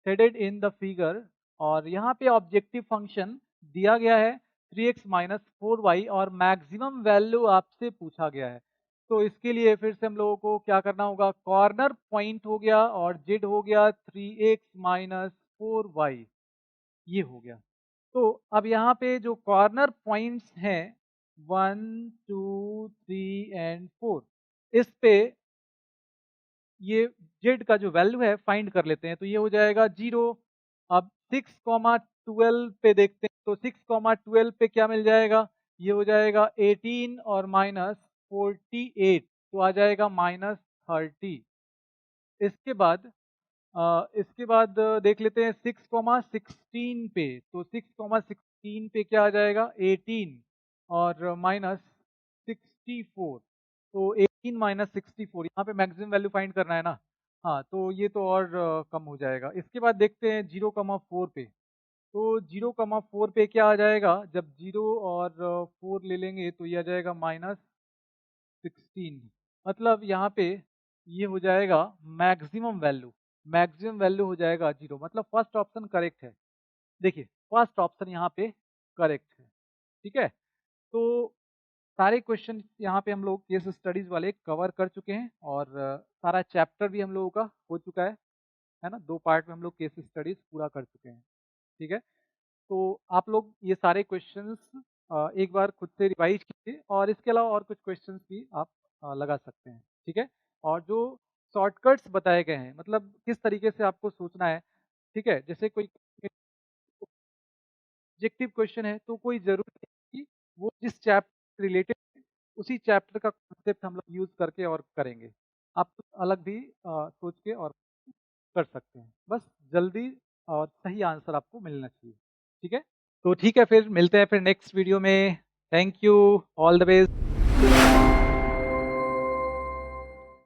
shaded in the figure, और यहाँ पे ऑब्जेक्टिव फंक्शन दिया गया है 3x माइनस 4y और मैक्सिमम वैल्यू आपसे पूछा गया है। तो इसके लिए फिर से हम लोगों को क्या करना होगा, कॉर्नर पॉइंट हो गया और जेड हो गया 3x माइनस 4y, ये हो गया। तो अब यहाँ पे जो कॉर्नर पॉइंट्स हैं 1 2 3 एंड 4, इस पे ये जेड का जो वैल्यू है फाइंड कर लेते हैं, तो ये हो जाएगा 0। अब 6,12 पे देखते हैं, तो 6,12 पे क्या मिल जाएगा, ये हो जाएगा 18 और -48, तो आ जाएगा -30। इसके बाद देख लेते हैं 6,16 पे, तो 6,16 पे क्या आ जाएगा, 18 और -64, तो 18 -64, यहाँ पे मैक्सिमम वैल्यू फाइंड करना है ना। हाँ, तो ये तो और कम हो जाएगा। इसके बाद देखते हैं 0,4 पे, तो 0,4 पे क्या आ जाएगा, जब 0 और 4 ले लेंगे तो ये आ जाएगा -16। मतलब यहाँ पे ये हो जाएगा मैक्सिमम वैल्यू, मैक्सिमम वैल्यू हो जाएगा 0, मतलब फर्स्ट ऑप्शन करेक्ट है। देखिए फर्स्ट ऑप्शन यहाँ पे करेक्ट है, ठीक है। तो सारे क्वेश्चन यहाँ पे हम लोग केस स्टडीज वाले कवर कर चुके हैं, और सारा चैप्टर भी हम लोगों का हो चुका है ना। 2 पार्ट में हम लोग केस स्टडीज पूरा कर चुके हैं, ठीक है। तो आप लोग ये सारे क्वेश्चंस एक बार खुद से रिवाइज कीजिए, और इसके अलावा और कुछ क्वेश्चंस भी आप लगा सकते हैं, ठीक है। और जो शॉर्टकट्स बताए गए हैं, मतलब किस तरीके से आपको सोचना है, ठीक है। जैसे कोई ऑब्जेक्टिव क्वेश्चन है तो कोई जरूरी नहीं कि वो जिस चैप्टर रिलेटेड उसी चैप्टर का कॉन्सेप्ट हम लोग यूज करके और करेंगे। आप अलग भी सोच के और कर सकते हैं, बस जल्दी और सही आंसर आपको मिलना चाहिए, ठीक है। तो ठीक है, फिर मिलते हैं फिर नेक्स्ट वीडियो में। Thank you, all the best.